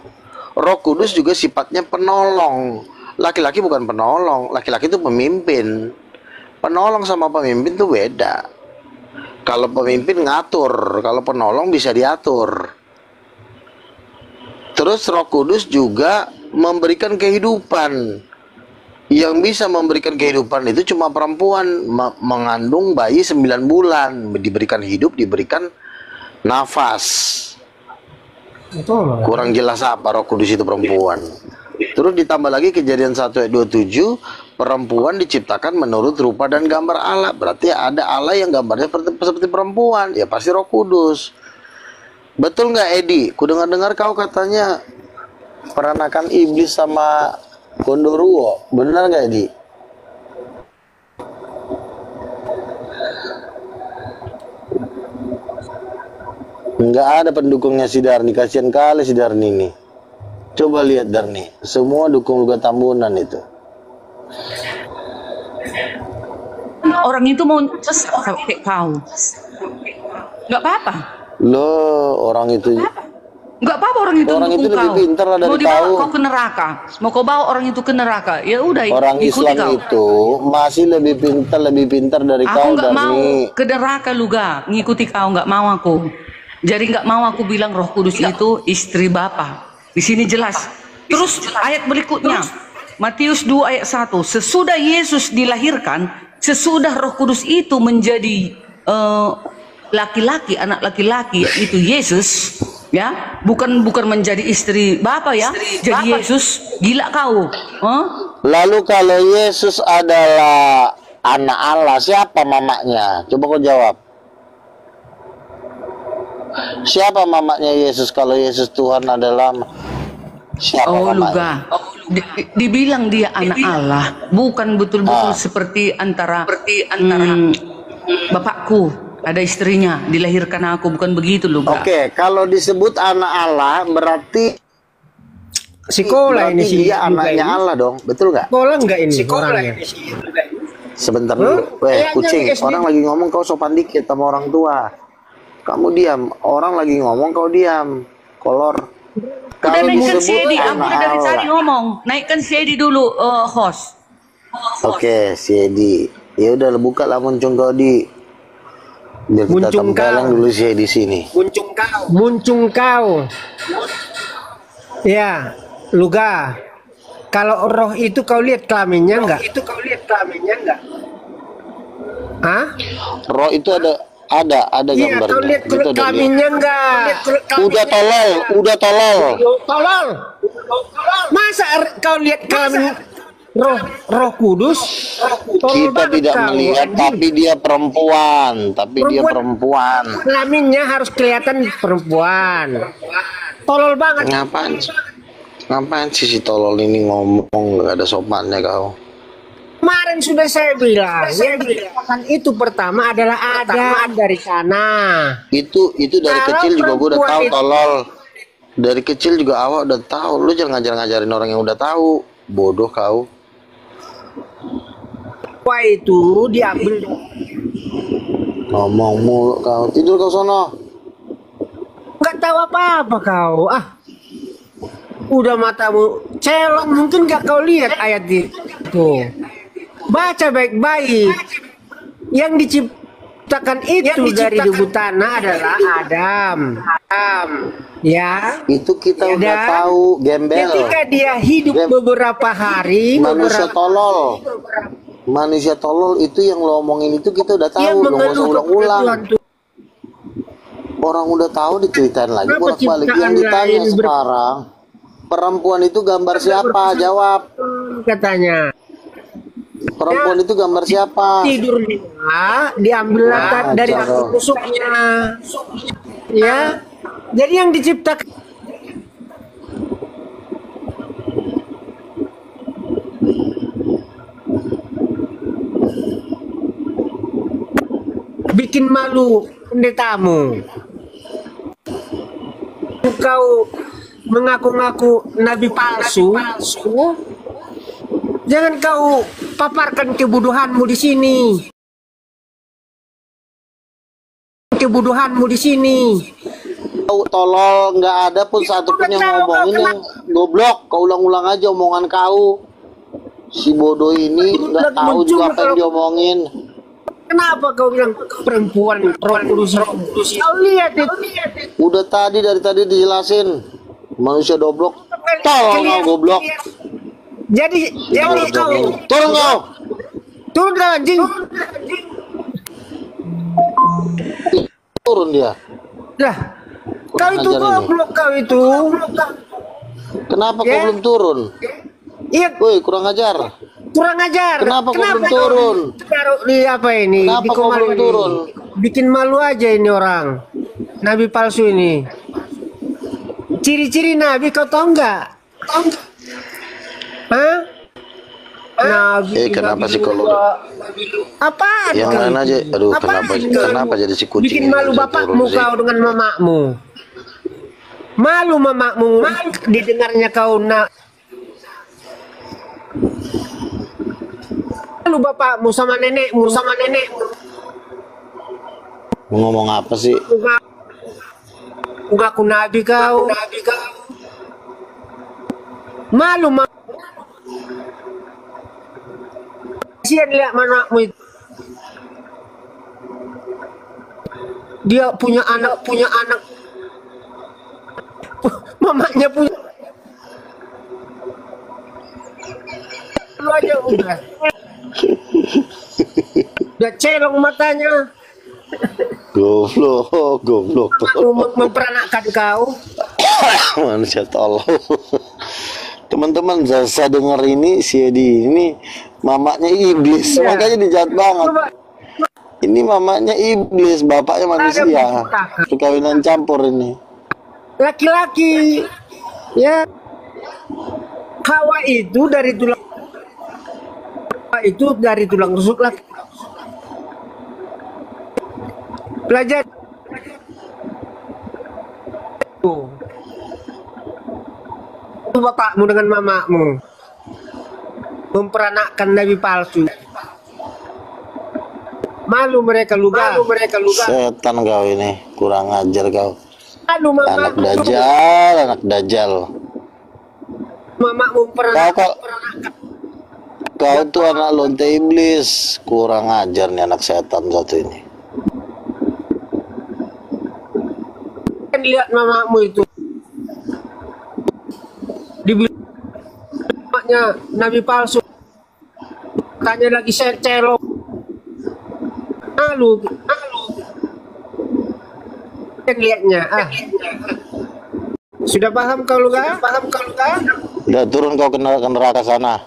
Roh Kudus juga sifatnya penolong. Laki-laki bukan penolong. Laki-laki itu pemimpin. Penolong sama pemimpin itu beda. Kalau pemimpin ngatur, kalau penolong bisa diatur. Terus Roh Kudus juga memberikan kehidupan. Yang bisa memberikan kehidupan itu cuma perempuan. Mengandung bayi 9 bulan, diberikan hidup, diberikan nafas. Kurang jelas apa Roh Kudus itu perempuan. Terus ditambah lagi Kejadian 1 ayat 27, perempuan diciptakan menurut rupa dan gambar Allah. Berarti ada Allah yang gambarnya seperti perempuan. Ya pasti Roh Kudus. Betul nggak Edi? Ku dengar-dengar kau katanya peranakan iblis sama Gondoruo. Benar nggak Edi? Nggak ada pendukungnya si Darni. Kasihan kali si Darni ini. Coba lihat Darni. Semua dukung Luga Tambunan itu. Orang itu mau sesat kayak kau. Nggak apa-apa. Loh, orang itu nggak apa-apa, orang itu lebih pintar lah dari mau dibawa kau. kau ke neraka, mau kau bawa orang itu ke neraka, ya udah. Orang Islam kau. itu masih lebih pintar dari Aku kau. nggak mau Darni. ke neraka Luga, ngikuti kau, nggak mau aku. Jadi nggak mau aku bilang Roh Kudus itu istri Bapa. Di sini jelas. Terus ayat berikutnya, Matius 2 ayat 1, sesudah Yesus dilahirkan, sesudah Roh Kudus itu menjadi laki-laki, anak laki-laki, yaitu Yesus, ya, bukan menjadi istri Bapa ya. Jadi Yesus, gila kau. Lalu kalau Yesus adalah anak Allah, siapa mamanya? Coba kau jawab. Siapa mamanya Yesus? Kalau Yesus Tuhan adalah siapa mamanya? Luga. Dibilang dia anak Allah, bukan betul-betul seperti antara bapakku. Ada istrinya, dilahirkan aku, bukan begitu loh. Oke, kalau disebut anak Allah berarti Sekolah ini sih dia anaknya Allah dong, betul nggak? Sekolah nggak ini orangnya? Sebentar dulu, kucing, orang lagi ngomong kau sopan dikit sama orang tua. Kamu diam, orang lagi ngomong kau diam, kolor. Udah naikkan si Edi, aku udah dari tadi ngomong, naikkan si Edi dulu, host. Oke, si Edi, ya udah buka lah muncung kau di. Biar kita tempeleng dulu sih di sini. Muncung kau. Ya, Luga. Kalau roh itu kau lihat kelaminnya enggak? Hah? Roh itu ada gambarnya. Iya, kau lihat kelaminnya enggak? Udah tolol. Masa kau lihat kelamin Roh Kudus? Kita tidak melihat, tapi dia perempuan. Kelaminnya harus kelihatan perempuan. Tolol banget. Ngapain sih si tolol ini ngomong gak ada sopannya kau? Kemarin sudah saya bilang, itu pertama adalah Adam dari sana. Itu dari kecil juga gue udah tahu tolol. Dari kecil juga awak udah tahu. Lu jangan ngajarin orang yang udah tahu. Bodoh kau. Wah itu diambil. Ngomong mulu kau. Tidur kau sono. Nggak tahu apa-apa kau. Udah matamu Celok, mungkin gak kau lihat ayat itu. Baca baik-baik. Yang diciptakan itu dari debu tanah adalah Adam. Ya. Itu kita udah tahu, gembel. Ketika dia hidup beberapa hari, manusia tolol. Manusia tolol itu yang lo omongin itu kita udah tahu, lo nggak usah ulang-ulang. Orang udah tahu diceritain lagi bolak-balik. Yang ditanya sekarang, perempuan itu gambar siapa? Jawab. Katanya. Perempuan itu gambar siapa? Tidur diambil dari tusuknya. Ya. Jadi yang diciptakan bikin malu pendetamu. Kau mengaku-ngaku nabi palsu, jangan kau paparkan kebodohanmu di sini. Kebodohanmu di sini. Kau tolol, nggak ada pun satu pun yang ngomongin yang goblok. Kau ulang-ulang aja omongan kau. Si bodoh ini nggak tahu juga apa yang diomongin. Kenapa kau bilang perempuan roh kudus? Kau lihat itu. Udah dari tadi dijelasin. Manusia goblok. Tolol goblok. Jadi kau turun kau. Turun anjing. Turun dia. Lah, kau itu goblok kau itu. Kenapa kau belum turun? Iya. Woi, kurang ajar. Kurang ajar. Kenapa kau belum turun? Taruh di apa ini? Kenapa kau belum turun? Bikin malu aja ini orang. Nabi palsu ini. Ciri-ciri nabi kau tahu nggak? Hah? Nabi. Kenapa sih kalau apaan? Yang lain aja. Aduh, kenapa jadi si kucing? Bikin malu bapakmu kau dengan mamamu. Malu mamamu didengarnya kau Malu bapakmu sama nenekmu. Mau ngomong apa sih? Ngaku nabi kau. Malu kasihan lihat anakmu itu. Dia punya anak. Mamanya punya. Lu aja udah. Udah celong matanya. Goblok. Memperanakkan kau. Manusia tolol. Teman-teman, saya dengar ini si Edi ini mamanya iblis, makanya dijahat banget. Ini mamanya iblis, bapaknya manusia. Perkawinan campur ini. Laki-laki, ya. Hawa itu dari tulang rusuk laki. Belajar. Bapakmu dengan mamamu memperanakkan nabi palsu. Malu mereka luga. Setan kau ini, kurang ajar kau. Malu anak dajal. Mamamu memperanakkan. Kau tuh anak lonte iblis, kurang ajar nih anak setan satu ini. Lihat mamamu itu. Dibilangnya nabi palsu. Tanya lagi celok. Malu. Lihatnya. Sudah paham kau luga? Udah turun kau ke neraka sana.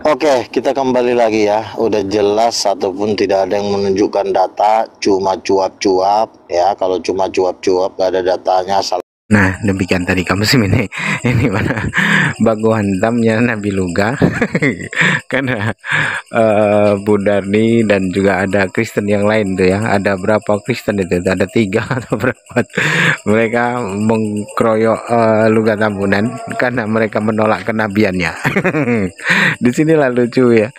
Oke, kita kembali lagi ya. Udah jelas ataupun tidak ada yang menunjukkan data, cuma cuap-cuap ya. Kalau cuma cuap-cuap gak ada datanya, asal. Nah, demikian tadi kamu sih ini mana baku hantamnya Nabi Luga karena Budarni dan juga ada Kristen yang lain tuh ya. Ada berapa Kristen itu? Ada 3 atau berapa? Mereka mengkroyok Luga Tambunan karena mereka menolak kenabiannya. Di sinilah lucu ya.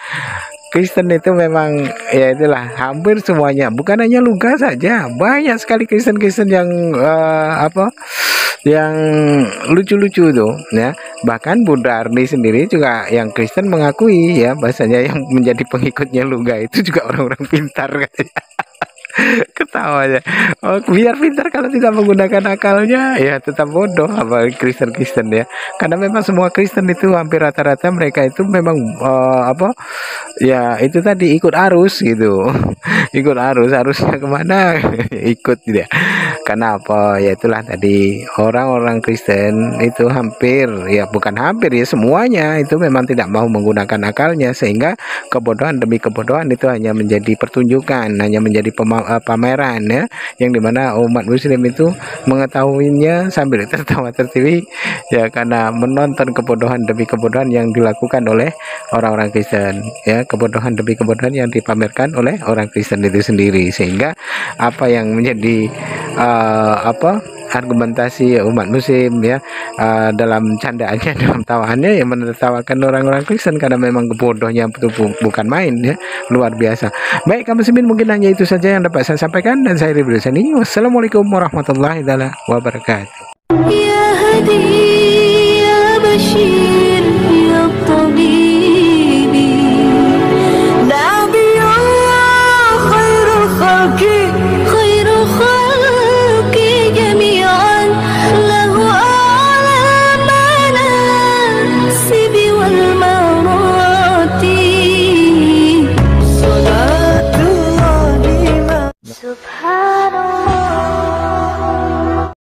Kristen itu memang ya itulah hampir semuanya, bukan hanya Luga saja, banyak sekali Kristen yang yang lucu-lucu tuh ya. Bahkan Bunda Arni sendiri juga yang Kristen mengakui ya bahasanya yang menjadi pengikutnya Luga itu juga orang-orang pintar katanya. Ketawa aja. Oh, biar pintar kalau tidak menggunakan akalnya ya tetap bodoh apa Kristen-Kristen ya. Karena memang semua Kristen itu hampir rata-rata mereka itu memang apa ya itu tadi ikut arus gitu. Ikut arusnya kemana ikut ya. Karena apa ya itulah tadi orang-orang Kristen itu hampir ya bukan hampir ya semuanya itu memang tidak mau menggunakan akalnya sehingga kebodohan demi kebodohan itu hanya menjadi pertunjukan, hanya menjadi pameran ya, yang dimana umat muslim itu mengetahuinya sambil tertawa tertiwi ya karena menonton kebodohan demi kebodohan yang dilakukan oleh orang-orang Kristen ya, kebodohan demi kebodohan yang dipamerkan oleh orang Kristen itu sendiri, sehingga apa yang menjadi argumentasi umat muslim ya dalam candaannya, dalam tawaannya yang menertawakan orang-orang Kristen karena memang bodohnya itu bukan main ya, luar biasa. Baik kaum muslimin, mungkin hanya itu saja yang dapat saya sampaikan dan saya Ridwan Sani. Wassalamualaikum warahmatullahi wabarakatuh. Ya Hadi ya Bashir ya Tabibi Nabi Allah khairul khalqi